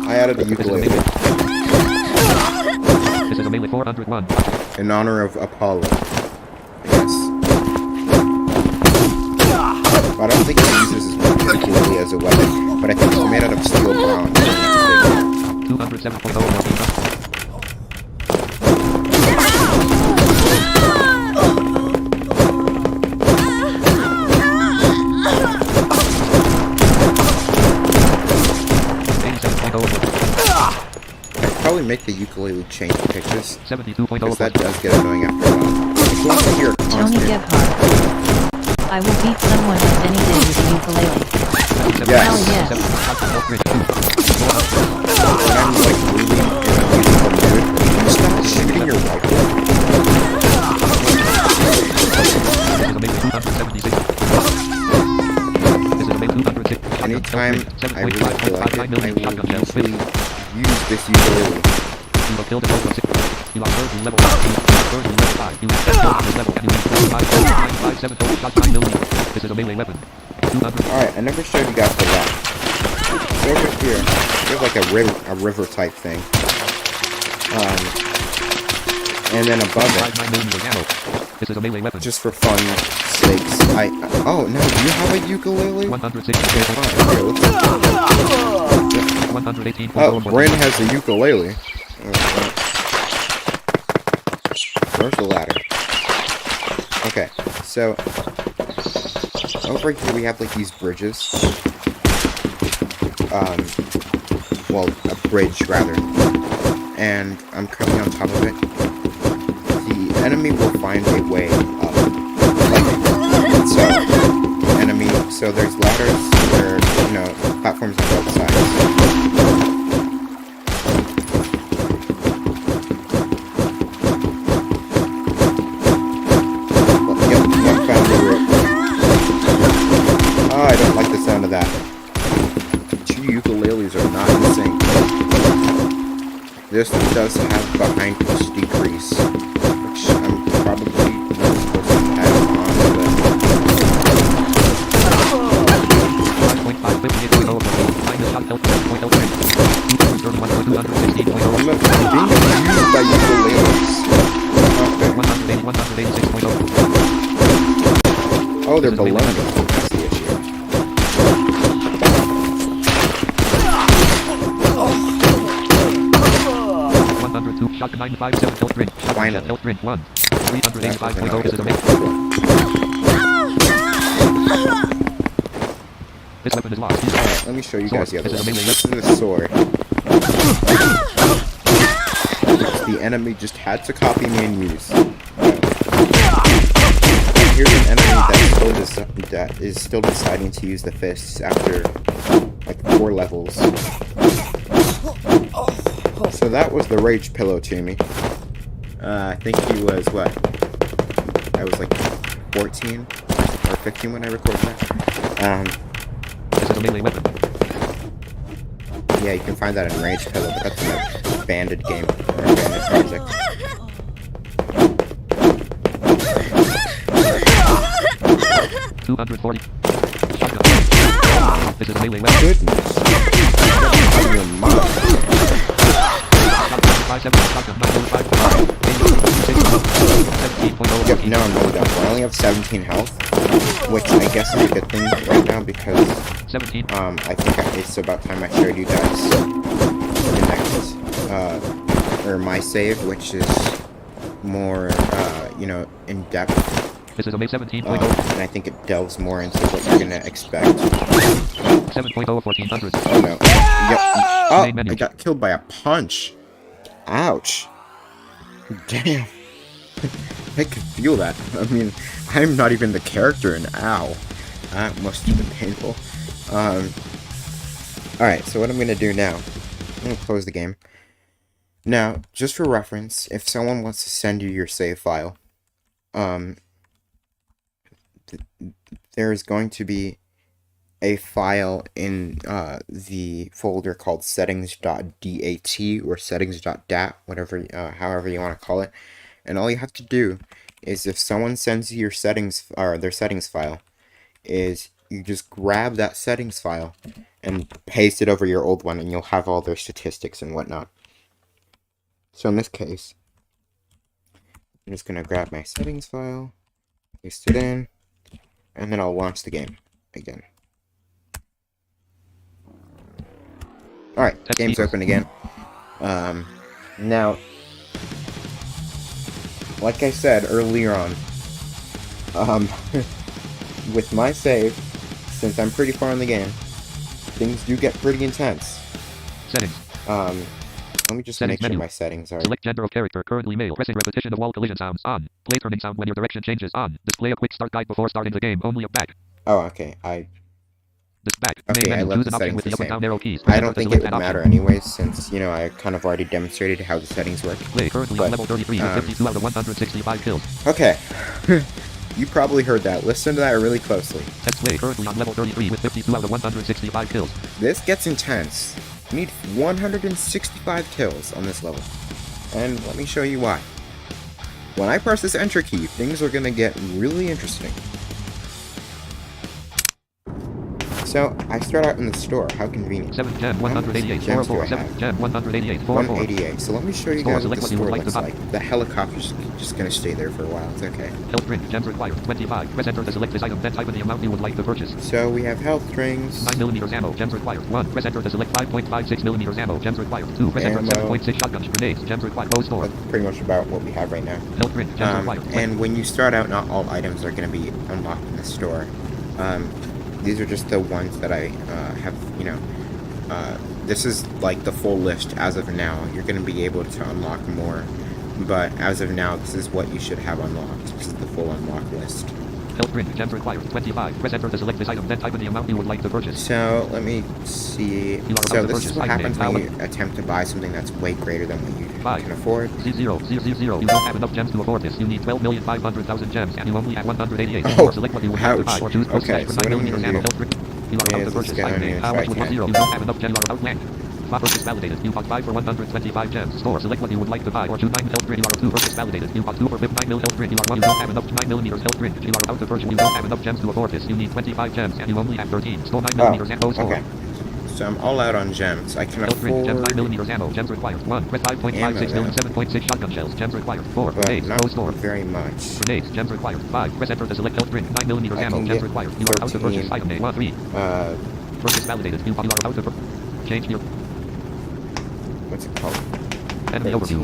I added a This is a ukulele melee. This is a melee 401. in honor of Apollo. Yes. But I don't think he uses his ukulele as a weapon, but I think it's made out of steel bronze. 207.0. I'd probably make the ukulele change pitches, 72.0. because that does get annoying after a while. If you want to hear a Tony constant... Gebhardt. I will beat someone up any day with a ukulele. Yes. Hell yes. When I'm like really in a musical mood, you stop shooting your rifle. Anytime I really feel like it, I will usually use this ukulele. You have killed a total of 6. You have third level 5. You have third level 5. You have 10 kills this level, and you have 5, 7 total shots, 9 millimeters. This is a melee weapon. 200. Alright, I never showed you guys the left. So over here, there's like a river type thing. And then above it, 9 millimeter ammo. This is a melee weapon. just for fun sakes, oh no, do you have a ukulele? 160. Okay, fine. Here, let's 118. Oh, Bryn has a ukulele. Where's the ladder? Okay, so over here we have like these bridges. Well, a bridge rather. And I'm currently on top of it. The enemy will find a way up. So there's ladders where, you know, platforms on both sides. Yep, one found the route. Oh, I don't like the sound of that. Two ukuleles are not in sync. This one does have behind pitch decrease, which I'm probably not supposed to have on, but... 5.5, 58.0, minus shot health, 7.0, 231, 216.0, I'm being abused by ukuleles. Okay. 180, 186.0. Oh, they're below me. That's the issue. Shot 957 health drink. Finally. Health drink 1. 385.0 is a domain. This weapon is lost. Alright, let me show you guys the other one. This This is the sword. Which the enemy just had to copy me and use. Here's an enemy that is still deciding to use the fists after like 4 levels. So that was the rage pillow to me. I think he was, what? I was like 14 or 15 when I recorded that. This is a melee weapon. Yeah, you can find that in Rage Pillow, but that's in a banded game, or a banded project. $240. This is a melee weapon. Goodness. Out of your mind. Yep, now I'm really done. I only have 17 health, which I guess is a good thing right now because 17. I think it's about time I showed you guys the next, or my save, which is more, you know, in depth. This is a May 17.0. And I think it delves more into what you're gonna expect. 7.0 1400. Oh no. Yep. Oh, I got killed by a punch. Ouch. Damn. I could feel that. I mean, I'm not even the character, and ow. That must have been painful. Alright, so what I'm gonna do now, I'm gonna close the game. Now, just for reference, if someone wants to send you your save file, there's going to be a file in the folder called settings.dat or settings.dat, whatever, however you want to call it. And all you have to do is, if someone sends you your settings or their settings file, is you just grab that settings file and paste it over your old one, and you'll have all their statistics and whatnot. So in this case, I'm just gonna grab my settings file, paste it in, and then I'll launch the game again. Alright, game's open again. Now, like I said earlier on, with my save, since I'm pretty far in the game, things do get pretty intense. Settings. Let me just Settings make sure menu. my settings are... Select gender of character, currently male. Pressing repetition of wall collision sounds, on. Play turning sound when your direction changes, on. Display a quick start guide before starting the game, only a back. Oh, okay, This back. Okay, Main I menu. left Choose the an option settings with the the up and same. down arrow keys. I don't Press think enter it to would select that matter option. anyways, since, you know, I kind of already demonstrated how the settings work. Play currently But, on level 33 with 52 out of 165 kills. Okay. You probably heard that. Listen to that really closely. Let's play currently on level 33 with 52 out of 165 kills. This gets intense. You need 165 kills on this level. And let me show you why. When I press this enter key, things are gonna get really interesting. So, I start out in the store. How convenient. 7 gem, How much 188, gems do 4, I 7 have? gem, 188, 4, 188. So let me show you Store, guys what the select what you store would like looks to buy. like. The helicopter's just gonna stay there for a while. It's okay. Health drink, gems required, 25. Press enter to select this item, then type in the amount you would like to purchase. So we have health drinks. 9mm ammo, gems required. 1. Press enter to select 5.56mm ammo, gems required. 2. Press enter Ammo. 7.6 shotguns, grenades, gems required. Close store. That's pretty much about what we have right now. Health drink, gems required. And when you start out, not all items are going to be unlocked in the store. These are just the ones that I have, you know. This is like the full list as of now. You're going to be able to unlock more. But as of now, this is what you should have unlocked. This is the full unlock list. Health drink, gems required, 25. Press enter to select this item, then type in the amount you would like to purchase. So, let me see. So, this is what happens when you attempt to buy something that's way greater than what you can afford. 0. You don't have enough gems to afford this. You need 12,500,000 gems, and you only have 188. Oh, Or select what you would like to buy, or choose okay, so what I'm going to do you are about to purchase item name. How much would 10? You don't have enough gems. You are outblanked. Purchase validated. You bought 5 for 125 gems. Store. Select what you would like to buy, or choose 9 health drink. You are 2. Purchase validated. You bought 2 for 9 mil health drink. You are 1. You don't have enough 9mm health drink. You are about to purchase. You don't have enough gems to afford this. You need 25 gems, and you only have 13. Store 9mm and go store. Okay. So I'm all out on gems. I can health afford... Drink, gems 9mm ammo. Gems required. 1. Press 5.56 million. 7.6 shotgun shells. Gems required. 4. But Grenades. not Go store. very much. Grenades. Gems required. 5. Press enter to select health drink. 9mm ammo. Gems required. You are about to purchase item name. 1. 3. Purchase validated. You are about to change your... What's it called? Enemy 13 overview.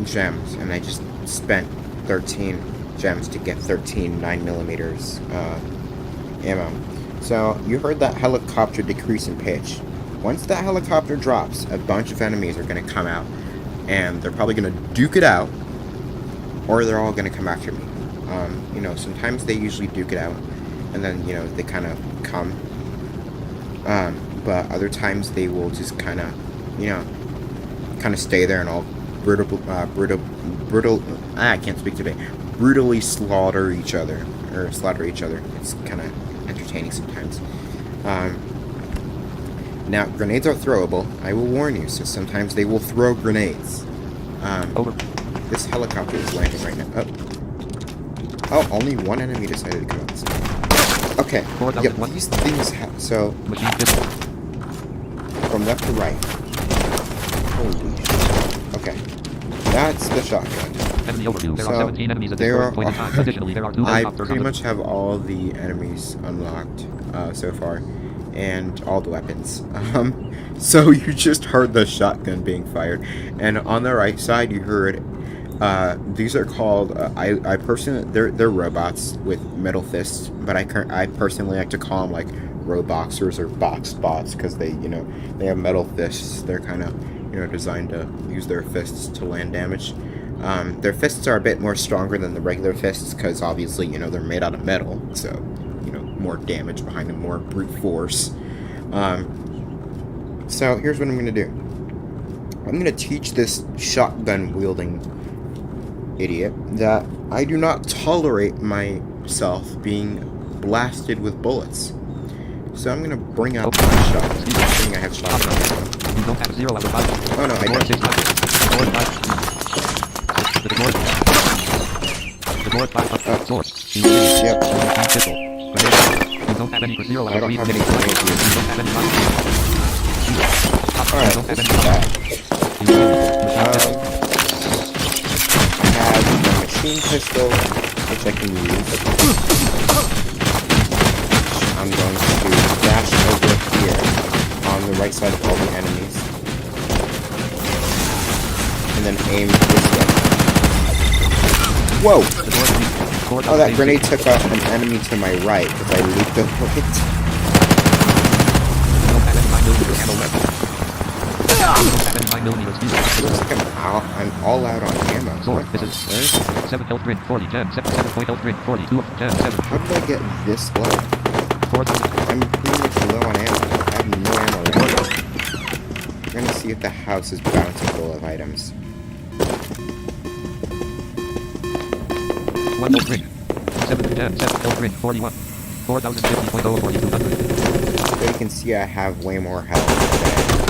gems, and I just spent 13 gems to get 13 9mm ammo. So you heard that helicopter decrease in pitch. Once that helicopter drops, a bunch of enemies are going to come out, and they're probably going to duke it out, or they're all going to come after me. You know, sometimes they usually duke it out, and then, you know, they kind of come. But other times they will just kind of, you know, kind of stay there and all I can't speak today. Brutally slaughter each other. It's kind of entertaining sometimes. Now, grenades are throwable. I will warn you, so sometimes they will throw grenades. This helicopter is landing right now. Oh, only one enemy decided to come out this way. Okay, yep, these things have... So, from left to right. Holy shit. Okay. That's the shotgun. Enemy overview. There are 17 enemies at this point in time. Additionally, there are 2 I helicopters. pretty much have all the enemies unlocked so far. And all the weapons. So you just heard the shotgun being fired. And on the right side you heard... these are called... I personally... They're robots with metal fists. But I personally like to call them like... Roboxers or box bots, because they, you know, they have metal fists. They're kind of, you know, designed to use their fists to land damage. Their fists are a bit more stronger than the regular fists, because obviously, you know, they're made out of metal, so, you know, more damage behind them, more brute force. So here's what I'm gonna do. I'm gonna teach this shotgun wielding idiot that I do not tolerate myself being blasted with bullets. So I'm gonna bring out my shotgun. I think I have shotgun. You don't have 0 out of 5. Oh no, I don't. Yep. You don't have any for 0 out of 3. I don't have any grenades here. You don't have any Alright, let's do that. I have a machine pistol, which I can use. I'm going to dash over here on the right side of all the enemies. And then aim this way. Whoa! Oh, that grenade took out an enemy to my right because I leaped over it. Looks like I'm all out on ammo. This is 7 health drink, 40 gems, 7 point health drink, 42 gems, 7. How did I get this low? 4,000. I'm pretty much low on ammo. I have no ammo left. We're gonna see if the house is bountiful of items. 1 health drink. 7 gems, 7 health drink, 41. 4,050.0 4200. So you can see I have way more health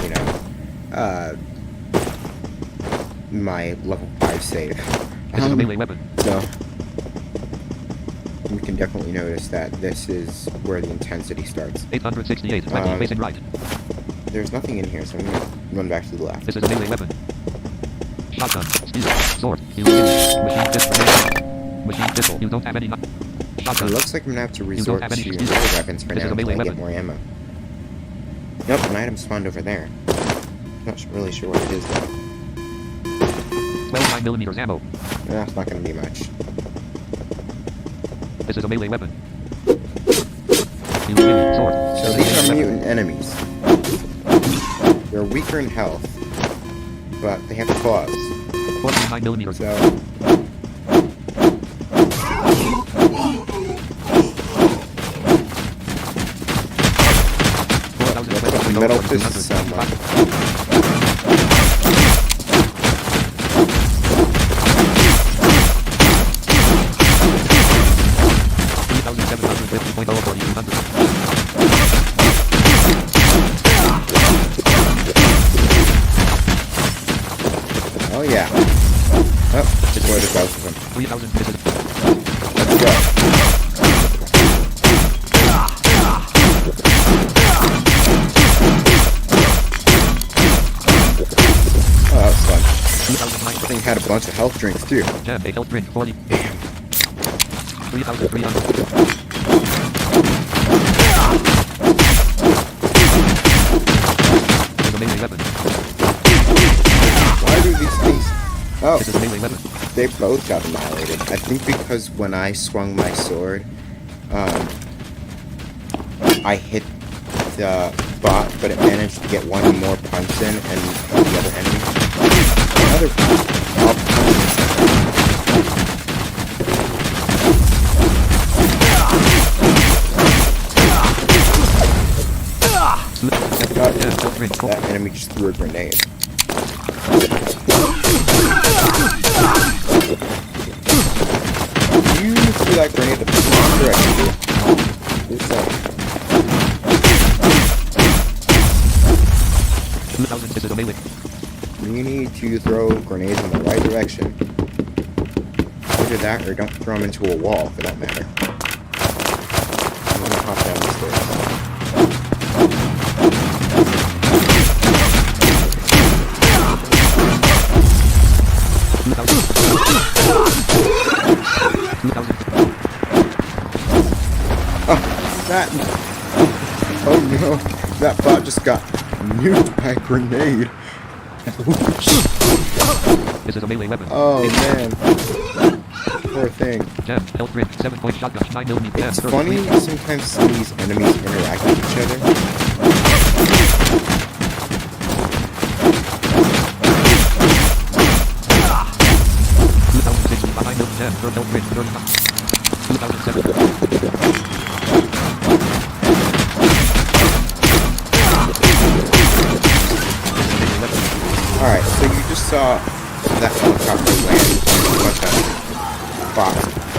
than, you know, my level 5 save. This is a melee weapon. So, you can definitely notice that this is where the intensity starts. 868, 20, facing right. There's nothing in here, so I'm gonna run back to the left. This is a melee weapon. Shotgun, spear, sword, machine pistol, machine pistol. You don't have any. Shotgun. It looks like I'm gonna have to resort to any melee weapons for This now is a until melee I get weapon. more ammo. Nope, an item spawned over there. Not really sure what it is though. 12 9mm ammo. That's not gonna be much. This is a melee weapon. Sword. So these are mutant enemies. They're weaker in health, but they have claws. 49mm. So metal fist someone. Oh yeah. Oh, destroyed both of them. 3000. Let's go. Oh, that was fun. I think had a bunch of health drinks too. Jam, a health drink, 40. Damn. 3300. This is a melee weapon. Why do these things... Oh, This is a melee weapon. they both got annihilated. I think because when I swung my sword, I hit the bot, but it managed to get one more punch in and kill the other enemy. Another that enemy just threw a grenade. You threw that grenade the wrong direction. It's This is a melee. you need to throw grenades in the right direction. Either that or don't throw them into a wall, for that matter. I'm gonna hop down the stairs. That... Oh no, that bot just got nuked by a grenade. This is a melee weapon. Oh man. Poor thing. Jam, health drink, 7-point shotgun, 9mm. It's funny sometimes seeing these enemies interact with each other. Alright, so you just saw that helicopter land. What the box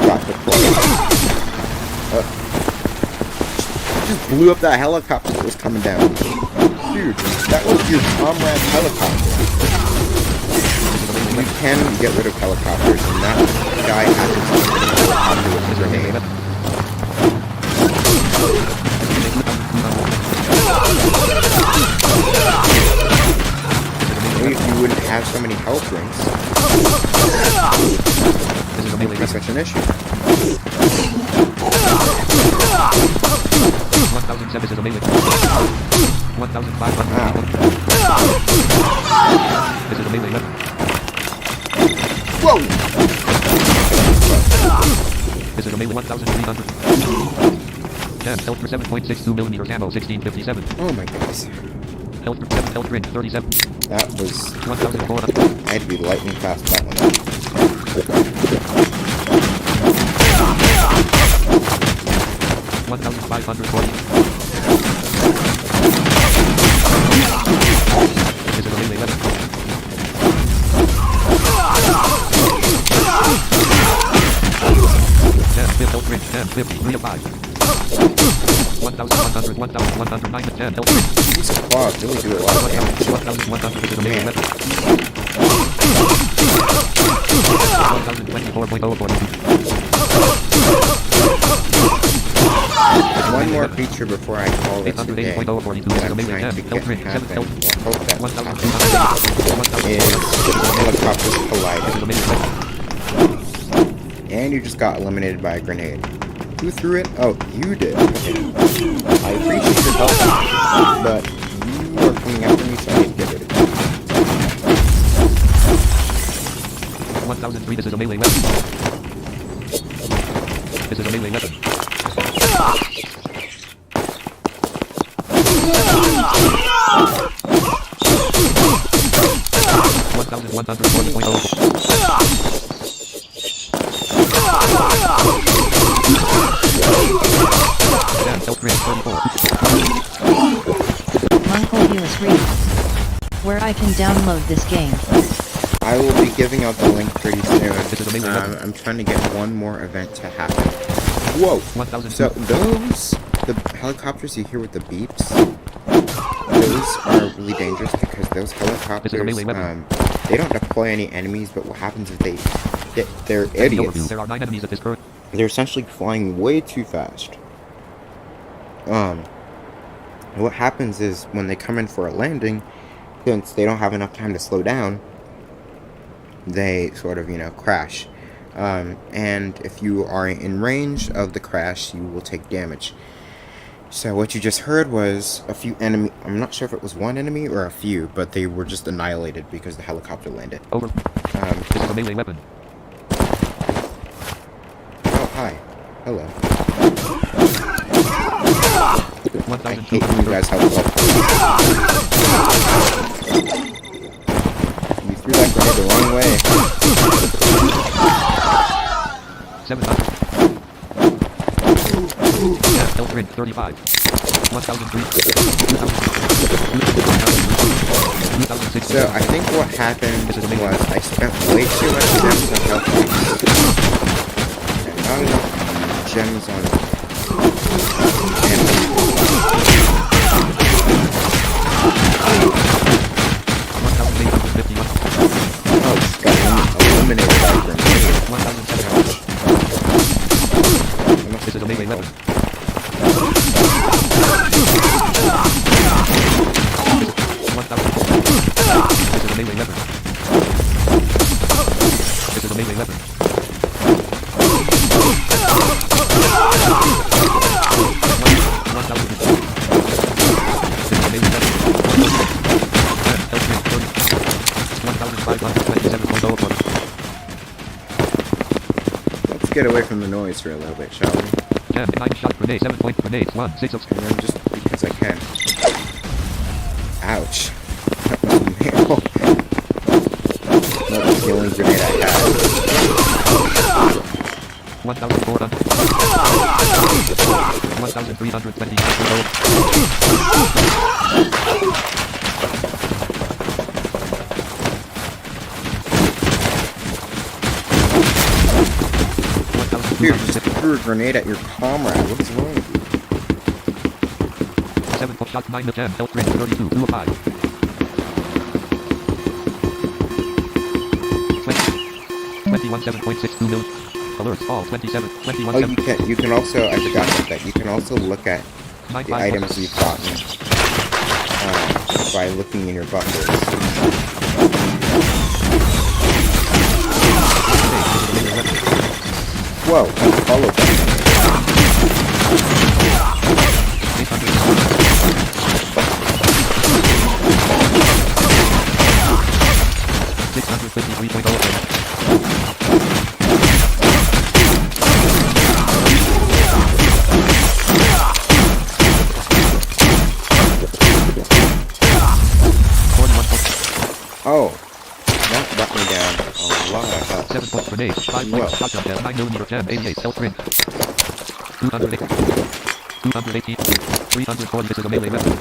got deployed. Just blew up that helicopter that was coming down. Dude, that was your comrade's helicopter. You can get rid of helicopters, and that guy happens to hit a helicopter with a grenade. Maybe if you wouldn't have so many health drinks, it wouldn't be such an issue. 1007 is a melee. 1500. This is a melee weapon. Whoa! This is a melee 1300. Jam, health for 7.62mm ammo, 1657. Oh my goodness. Health for 7, health drink, 37. That was... 1400. I had to be lightning fast that one. 1540. This is a melee weapon. Jam, health drink, 10, 50, 3 of 5. 1100, 1109, 10, L3. These claws really do a lot of damage. 1100, this is a melee Man. weapon. 1024.042. One more feature before I call it today that 880.042, this is a I'm melee trying to 10, get L3, 7, happen, or hope that happens, 1200, is helicopters this is a colliding, melee weapon. and you just got eliminated by a grenade. Who threw it? Oh, you did. Okay. I appreciate your help, but you are coming after me, so I need to get rid of you. 1003, this is a melee weapon. This is a melee weapon. 1104. Uncle Viewers read. Where I can download this game. I will be giving out the link pretty This is soon. amazing. I'm trying to get one more event to happen. Whoa! 1002. So the helicopters you hear with the beeps, those are really dangerous because those helicopters, they don't deploy any enemies, but what happens is they're idiots. There are 9 enemies at this current. They're essentially flying way too fast. What happens is when they come in for a landing, since they don't have enough time to slow down, they sort of, crash. And if you are in range of the crash, you will take damage. So what you just heard was a few enemy. I'm not sure if it was one enemy or a few, but they were just annihilated because the helicopter landed. Over. This is a melee weapon. Oh, hi. Hello. I hate when you guys have help. You threw that grenade the wrong way. 700. L3, 35. 1003. 2006. So I think what happened was I spent way too much gems on health and not enough gems on enemies. Oh, just got eliminated by a grenade. 1007. This is a melee weapon. 1000. This is a melee weapon. This is a melee weapon. 1000. This is a melee weapon. 1527.0. Let's get away from the noise for a little bit, shall we? 10, 9 shot grenade, 7 point grenade, 1, 6 of And then just because I can. Ouch. That was a nail. That was the only grenade I had. 1400. 1320. Dude, just threw a grenade at your comrade. What is wrong with you? 7 shot 9 to 10, L3, 32, 2 of 5. 21 7.62 million. Alerts all 27, 21 Oh, you can also, I forgot about that, you can also look at the items you've gotten by looking in your buckets. Whoa, follow that. 653.0. Oh, that brought me down a lot of health. 7 point grenade, 5 point shotgun, 9mm 10, 88, self-print. 280, 280, 340, this is a melee weapon.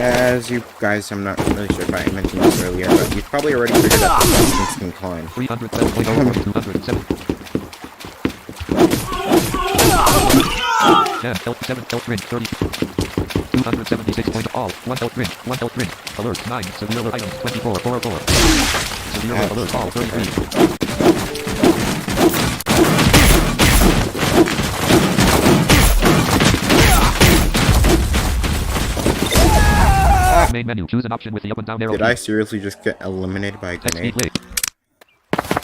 As you guys, I'm not really sure if I mentioned this earlier, but you've probably already figured out the distance can climb. 307.0 10 health 7 health ring 30 276 point all 1 health ring 1 health ring alert 9 severe alert items 24 404 severe alert all 33 main menu choose an option with the up and down arrow. Did I seriously just get eliminated by a grenade?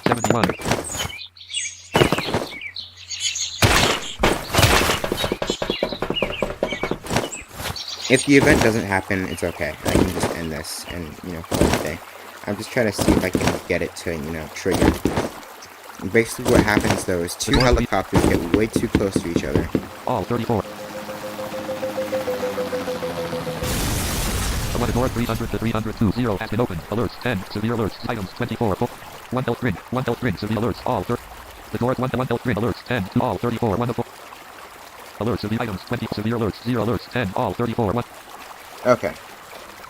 71 If the event doesn't happen, it's okay. I can just end this and, call it a day. I'm just trying to see if I can get it to, trigger. Basically what happens, though, is two helicopters get way too close to each other. all 34 the door 300 to 302 0 has been opened. Alerts 10 severe alerts items 24 1 health ring severe alerts all the door 1 health ring alerts 10 to all 34 1 alerts of the items 20 severe alerts 0 alerts 10 all 34 1 Okay.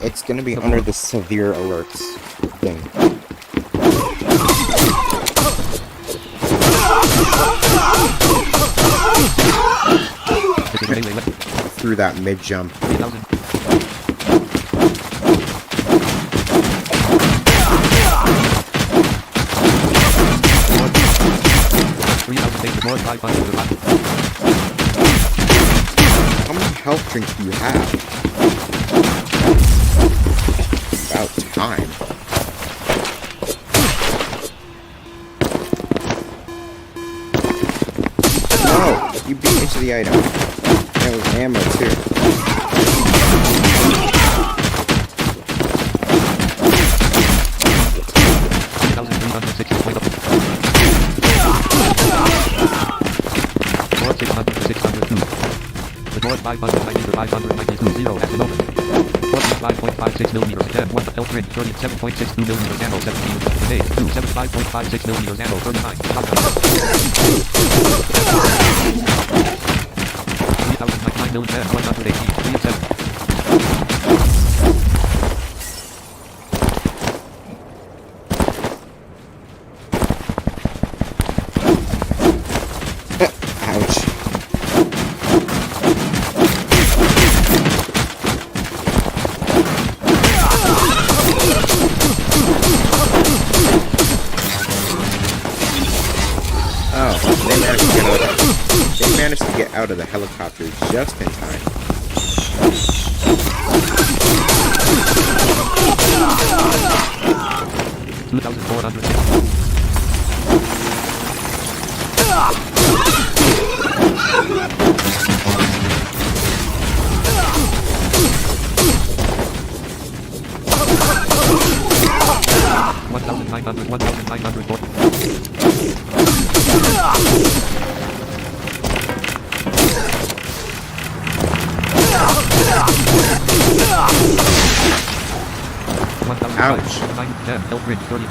It's gonna be under the severe alerts thing. Through that mid jump. 3000 more 500 How many health drinks do you have? About time. No! You beat me to the item. That was ammo too. The door 590 to 592 0 has been opened. 45.56 millimeters 10 1 health ring 37.62 millimeters ammo 17 grenade 2 75.56 millimeters ammo 39 shotgun 3099 millimeters 118 3 and 7 Ouch. They managed to get out of the helicopter just in time. Ouch. 10 health ring 30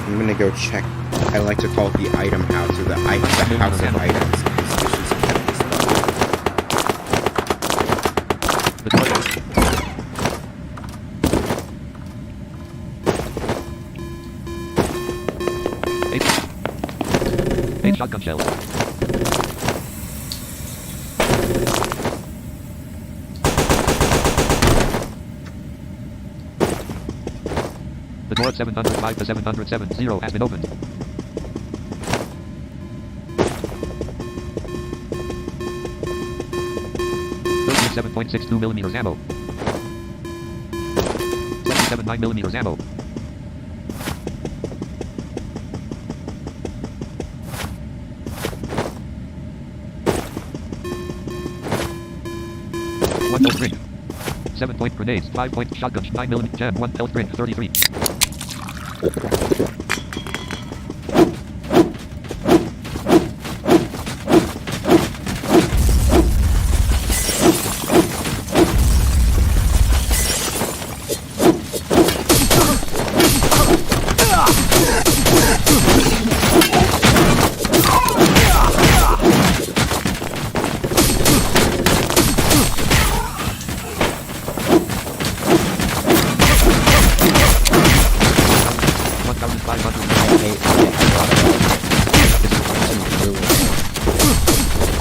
I'm gonna go check. I like to call it the item house, or the house of items. Eight shotgun shells. The door 705 to 707 0 has been opened. .62 millimeters ammo. 7.9 millimeters ammo. One health ring. 7-point grenades. 5-point shotgun. 9mm jam. 1 health ring. 33.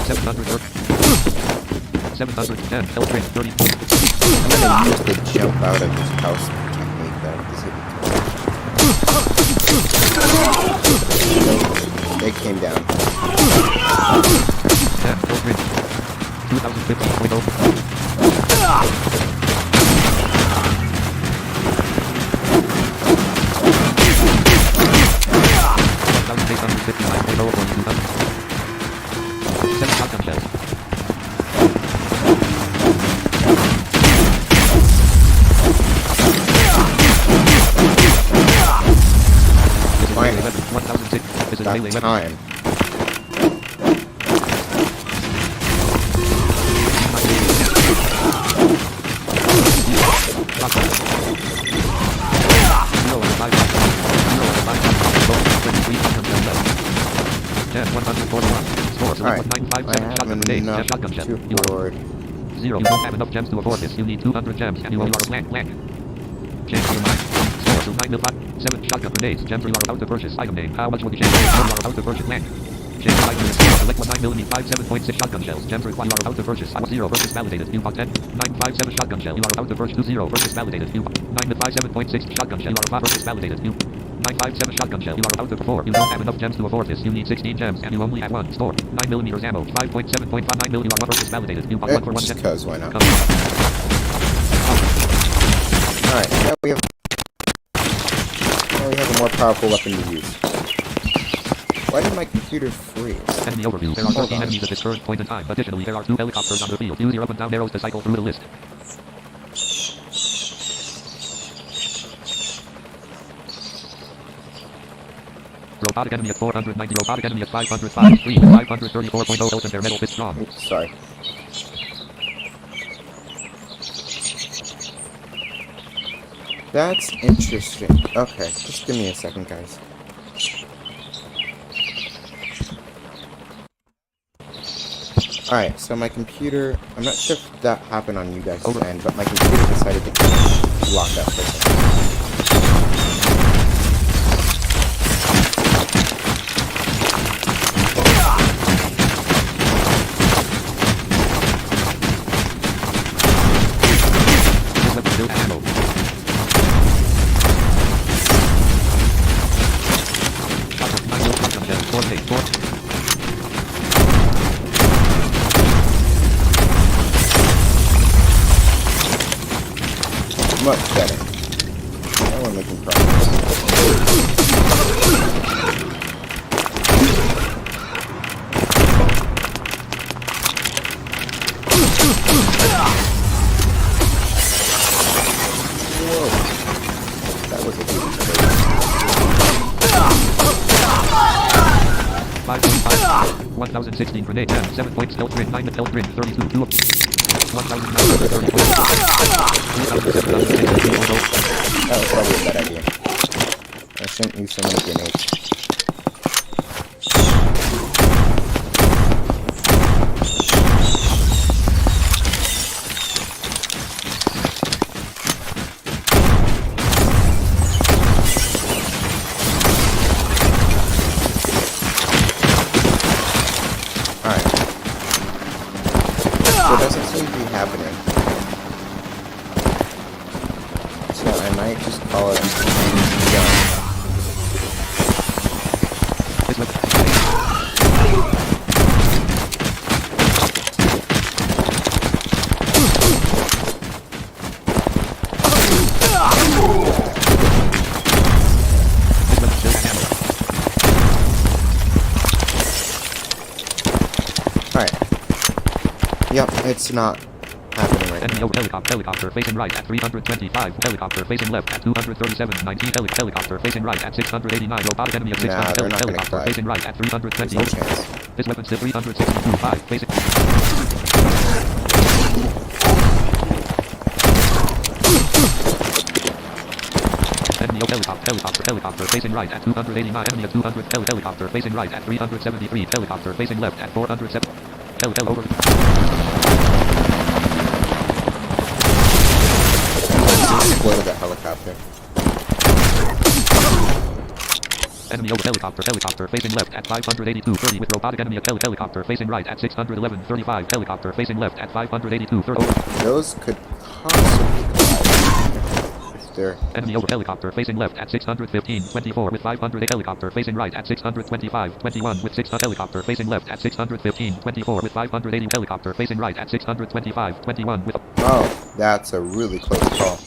710, L-Train, 30. I'm gonna use the jump out of this house technique that is it came down. 10, L-Train, 2015.0. 1,859.0 according to them. 7 shotgun shells. Finally, 1006. This is that melee weapon. time. Shotgun. 0 over 5 shotgun. 0 over 5 shotgun. 23 shotgun shells left. 10, 141. Score, select Alright, 957 I have shotgun grenades, 10 enough shotgun shells. to You are board. 0. You don't have enough gems to afford this. You need 200 gems and you are blank. Change your mind. Score to 9 5. 7 shotgun grenades. Gems you are about to purchase. Item name. How much will you change? You are about to purchase blank. Change your item name. Select 1 9mm 57.6 shotgun shells. Gems required. You are about to purchase. 0 purchase validated. You bought 10. 957 shotgun shell. You are about to purchase 0 purchase validated. You 957.6 shotgun shell. You are about to purchase validated. You 957 shotgun shell. You are about to perform. You don't have enough gems to afford this. You need 16 gems and you only have 1. Store 9mm ammo. 5.7.59 mm. You are purchase validated. You bought 1 for 1 Just gem. cause, why not? Alright, now we have a more powerful weapon to use. Why did my computer freeze? Enemy overview. There are 13 enemies at this current point in time. Additionally, there are 2 helicopters on the field. Use your up and down arrows to cycle through the list. Robotic enemy at 490. Robotic enemy at 505. 3. 534.0. Elton their metal fist strong. Oops, sorry. That's interesting. Okay, just give me a second, guys. Alright, so my computer, I'm not sure if that happened on you guys' end, but my computer decided to lock up for a second. Much better. Now we're making progress. Whoa. That was a huge mistake. 5.5. 1016 grenade 10. 7 points. L-Grin 9 L-Grin 32. 2 of 1,930. That was probably a bad idea. I shouldn't use so many grenades. Alright. So it doesn't seem to be happening. So I might just call it done. Alright. Yep, it's not happening right Enemy now. over helicopter facing right at 325. Helicopter facing left at 237. 19 helicopter facing right at 689. Robotic enemy at 600. They're not gonna Helicopter fly. facing right at 320. No chance. This weapon still 362. 5 facing. Enemy over helicopter facing right at 289. Enemy at 200. Helicopter facing right at 373. Helicopter facing left at 407. Over. Exploded that helicopter. Enemy over helicopter. Helicopter facing left at 582.30 with robotic enemy helicopter facing right at 611.35. Helicopter facing left at 582.30. Over. Those could possibly collide if they're... Enemy over helicopter facing left at 615.24 with 508. Helicopter facing right at 625.21 with 600. Helicopter facing left at 615.24 with 580. Helicopter facing right at 625.21 with... Oh, that's a really close call.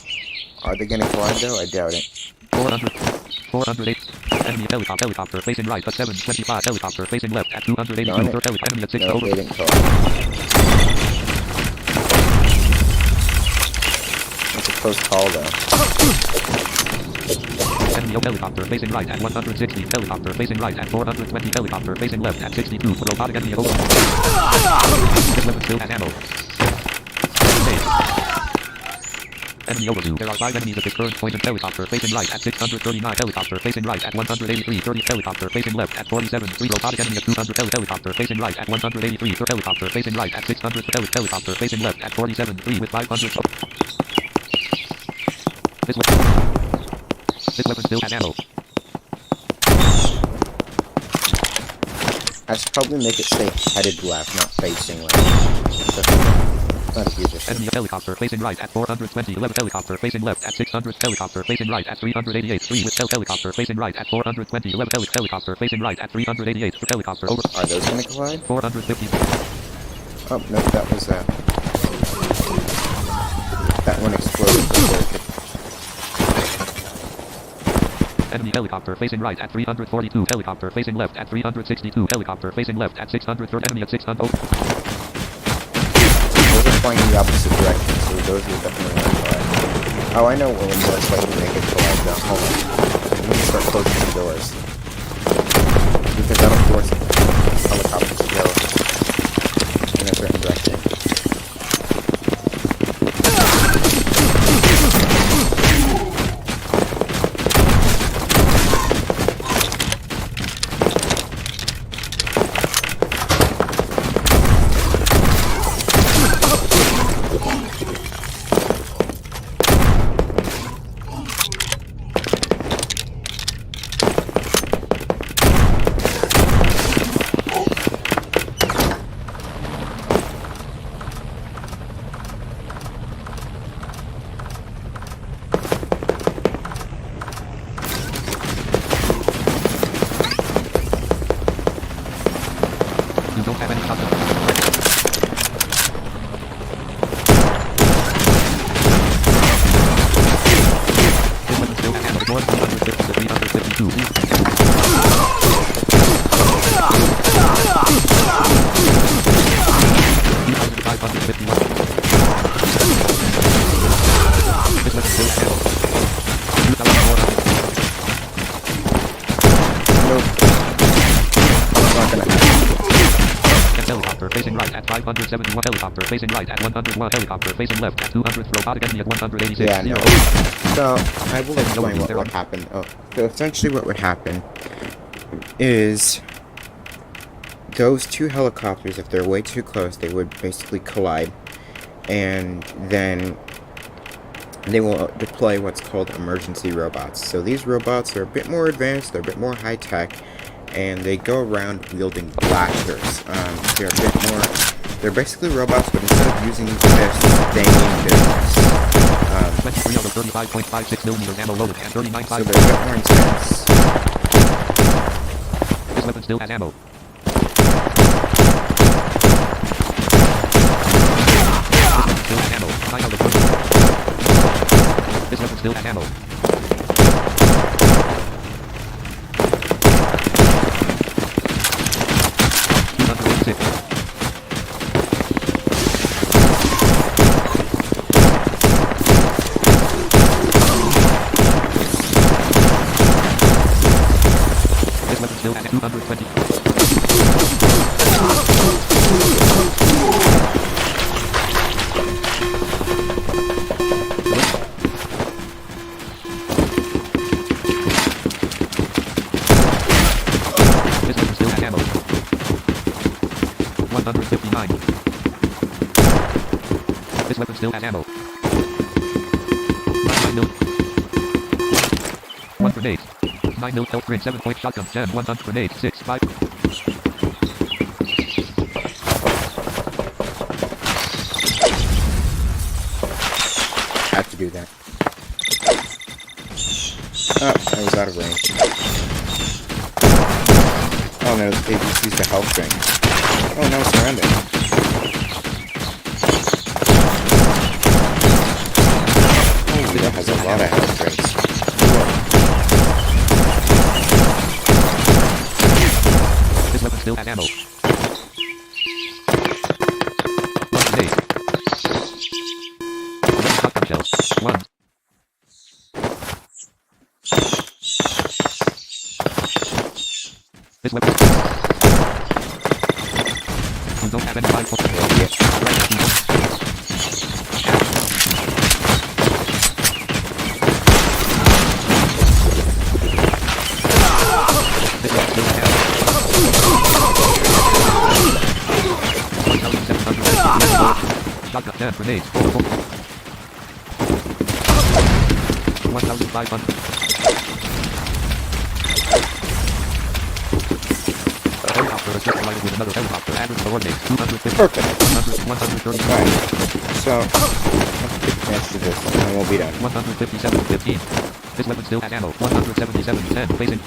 Are they gonna collide though? I doubt it. 408. Enemy helicopter facing right at 725. Helicopter facing left at 282. Enemy at 6 No, over. they didn't collide. That's a close call though. Enemy helicopter facing right at 160. Helicopter facing right at 420. Helicopter facing left at 62. Robotic enemy over. This weapon still has ammo. Enemy overview. There are 5 enemies at this current point. Helicopter facing right at 639. Helicopter facing right at 183. 30. Helicopter facing left at 47. 3. Robotic enemy at 200. Helicopter facing right at 183. Helicopter facing right at 600. Helicopter facing left at 47. 3 with 500. This weapon still has ammo. I should probably make it say headed left, not facing left. Not a huge issue. Enemy helicopter facing right at 420. 11. Helicopter facing left at 600. Helicopter facing right at 388. 3 with helicopter facing right at 420. 11. Helicopter facing right at 388. Helicopter over. Are those gonna collide? 450. Oh, no, that was that. That one exploded before it could... Enemy helicopter facing right at 342. Helicopter facing left at 362. Helicopter facing left at 630. Enemy at 600. Over. Those are flying in the opposite direction, so those will definitely not collide. Oh, I know what will most likely make it collide now. Hold on. I'm gonna start closing the doors. Because that'll force helicopters to go in a certain direction. You don't have any contact. This weapon still has ammo. Ignore 350 to 352. 2,551. This weapon still has ammo. 2,400. Nope. It's not gonna happen. Helicopter facing right at 571. Helicopter facing right at 101. Helicopter facing left at 200. Robotic enemy at 186. Yeah, no. So, I will explain what would happen. Oh, so essentially what would happen is those two helicopters, if they're way too close, they would basically collide. And then they will deploy what's called emergency robots. So these robots are a bit more advanced, they're a bit more high-tech, and they go around wielding blasters. They're a bit more... They're basically robots, but instead of using fists, they aim business. 23 out of 35.56 millimeters ammo loaded and 39.5. So they're a bit more intense. This weapon still has ammo. This weapon still has ammo. 9 out of 40. This weapon still has ammo. Still at 220. This weapon still has ammo. 159. This weapon still has ammo. 99 million. 1 grenade. 9 mil pelt grid, 7-point shotgun, 10, 100 grenades, 6, 5. Had to do that. Oh, I was out of range. Oh no, they just used the health drink. Oh no, it's surrounded. Oh, that has a lot of health drinks. This weapon still has ammo. One grenade. One shotgun shell. One. This weapon. We don't have any rifles. This weapon still has ammo. 1,700. Shotgun 10 grenades. 1,500. Helicopter is just collided with another helicopter. Average coordinates 250. Perfect. 130. Right. So, let's take advantage of this, and then we'll be done. 157. 15. This weapon still has ammo. 177. 10. Facing.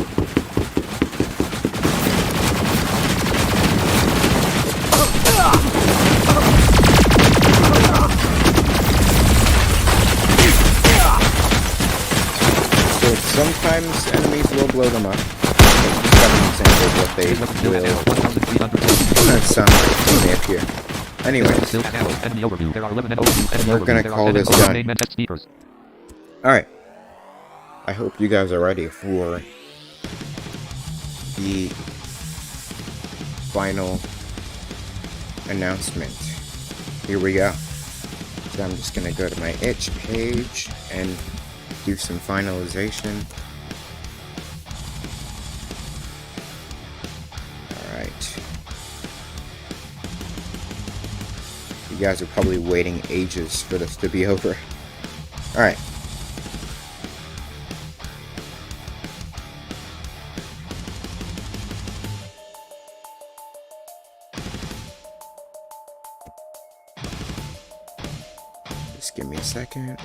So sometimes enemies will blow them up. Just have an example of what they This weapon still has ammo. will 1,300. sound like when they appear. Anyway, Still has ammo. Enemy overview. There are 11 and overview. Enemy We're overview. gonna There call are 10 this and done. name and text speakers. alright. I hope you guys are ready for the final announcement. Here we go. So I'm just gonna go to my itch page and do some finalization. Alright. You guys are probably waiting ages for this to be over. Alright. Just give me a second.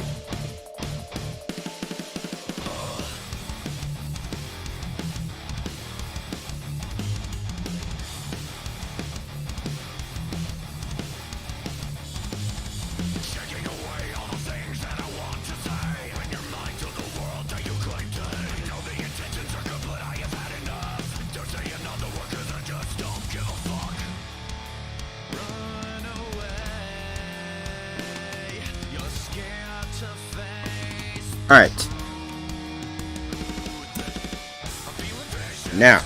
Alright. Now.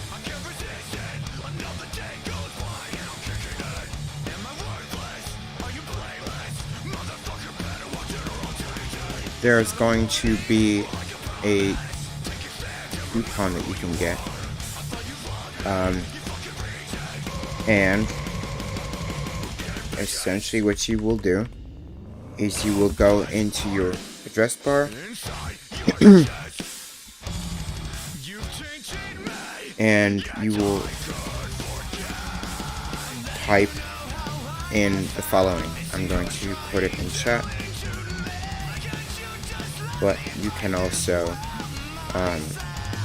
There's going to be a coupon that you can get. And essentially what you will do is you will go into your address bar and you will type in the following. I'm going to put it in chat, but you can also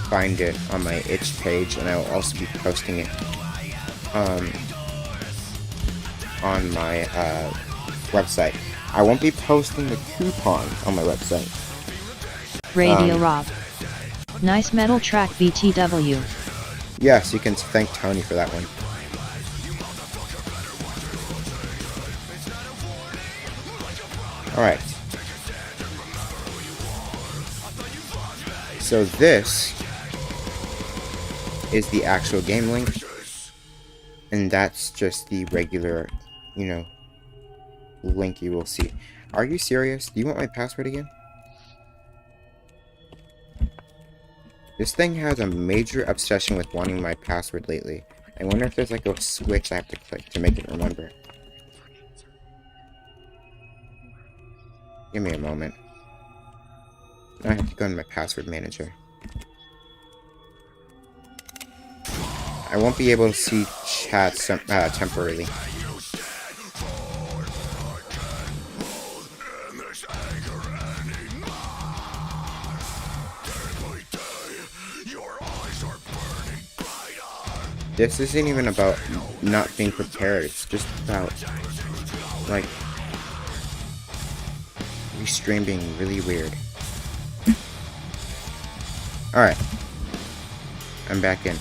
find it on my itch page, and I will also be posting it on my website. I won't be posting the coupon on my website. Radio Rob. Nice metal track BTW. Yes, you can thank Tony for that one. Alright. So this is the actual game link. And that's just the regular, link you will see. Are you serious? Do you want my password again? This thing has a major obsession with wanting my password lately. I wonder if there's like a switch I have to click to make it remember. Give me a moment. I have to go into my password manager. I won't be able to see chat temporarily. This isn't even about not being prepared, it's just about, like, restream being really weird. Alright. I'm back in.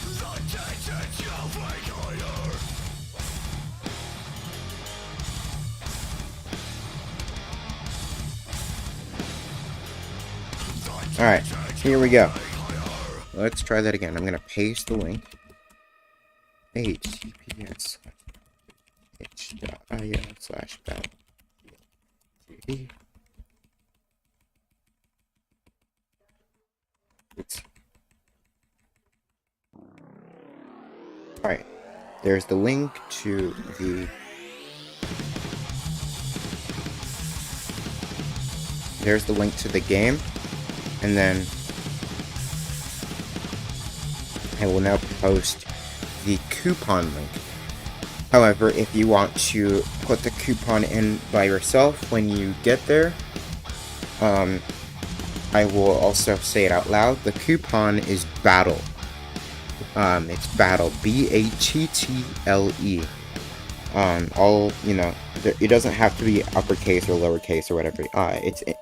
Alright, here we go. Let's try that again. I'm gonna paste the link. https://battle3d. Alright, there's the link to the... There's the link to the game, and then I will now post the coupon link. However, if you want to put the coupon in by yourself when you get there, I will also say it out loud. The coupon is BATTLE. It's BATTLE, BATTLE. All, you know, it doesn't have to be uppercase or lowercase or whatever.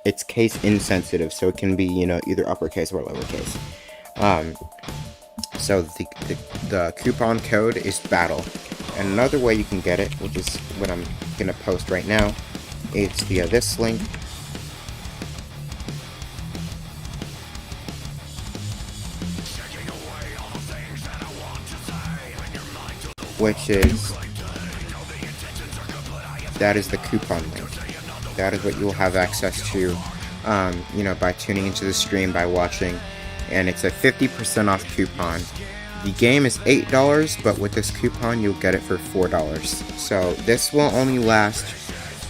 It's case insensitive, so it can be, you know, either uppercase or lowercase. So the coupon code is BATTLE. And another way you can get it, which is what I'm gonna post right now, is via this link. Which is, that is the coupon link. That is what you will have access to, you know, by tuning into the stream, by watching, and it's a 50% off coupon. The game is $8, but with this coupon, you'll get it for $4. So this will only last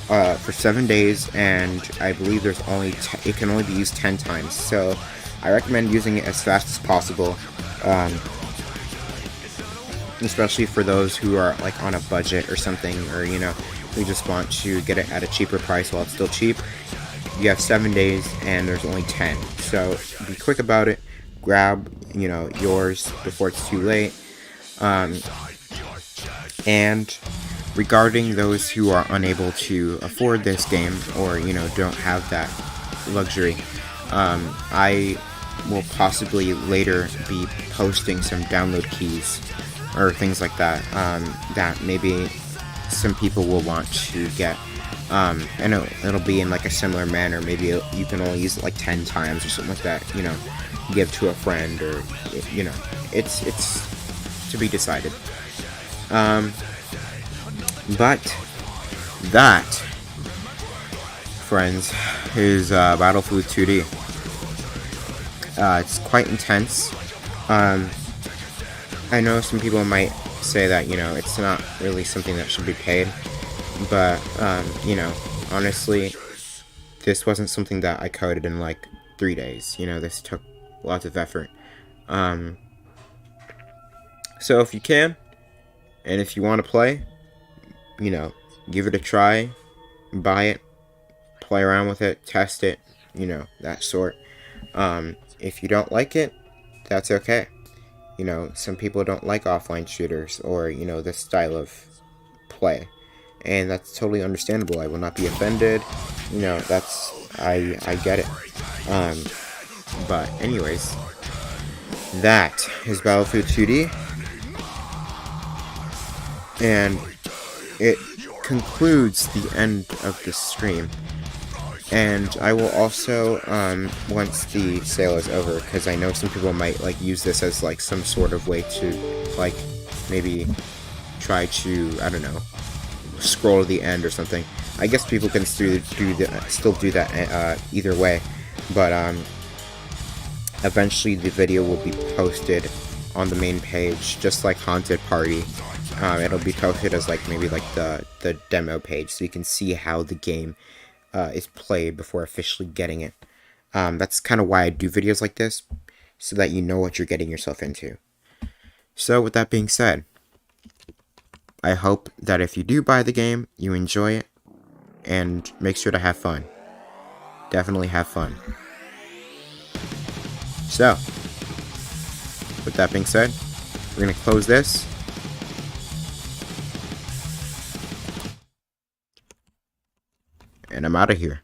for 7 days, and I believe there's only it can only be used 10 times. So I recommend using it as fast as possible. Especially for those who are like on a budget or something, or you know, who just want to get it at a cheaper price while it's still cheap. You have 7 days and there's only 10, so be quick about it. Grab, you know, yours before it's too late. And regarding those who are unable to afford this game, or you know, don't have that luxury, I will possibly later be posting some download keys or things like that, that maybe some people will want to get. And it'll be in like a similar manner. Maybe you can only use it like 10 times or something like that, you know, give to a friend, or, you know, it's to be decided. But that, friends, is Battlefield 2D. It's quite intense. I know some people might say that, you know, it's not really something that should be paid, but, you know, honestly, this wasn't something that I coded in, like, 3 days. You know, this took lots of effort. So if you can, and if you want to play, you know, give it a try, buy it, play around with it, test it, you know, that sort. If you don't like it, that's okay. You know, some people don't like offline shooters, or, you know, this style of play, and that's totally understandable. I will not be offended. You know, that's, I get it. But anyways, that is Battlefield 2D, and it concludes the end of the stream. And I will also, once the sale is over, because I know some people might, like, use this as, like, some sort of way to, like, maybe try to, I don't know, scroll to the end or something. I guess people can still do that either way, but, eventually the video will be posted on the main page, just like Haunted Party. It'll be posted as, like, maybe, like, the demo page, so you can see how the game is played before officially getting it. That's kind of why I do videos like this, so that you know what you're getting yourself into. So with that being said, I hope that if you do buy the game, you enjoy it, and make sure to have fun. Definitely have fun. So, with that being said, we're going to close this. And I'm out of here.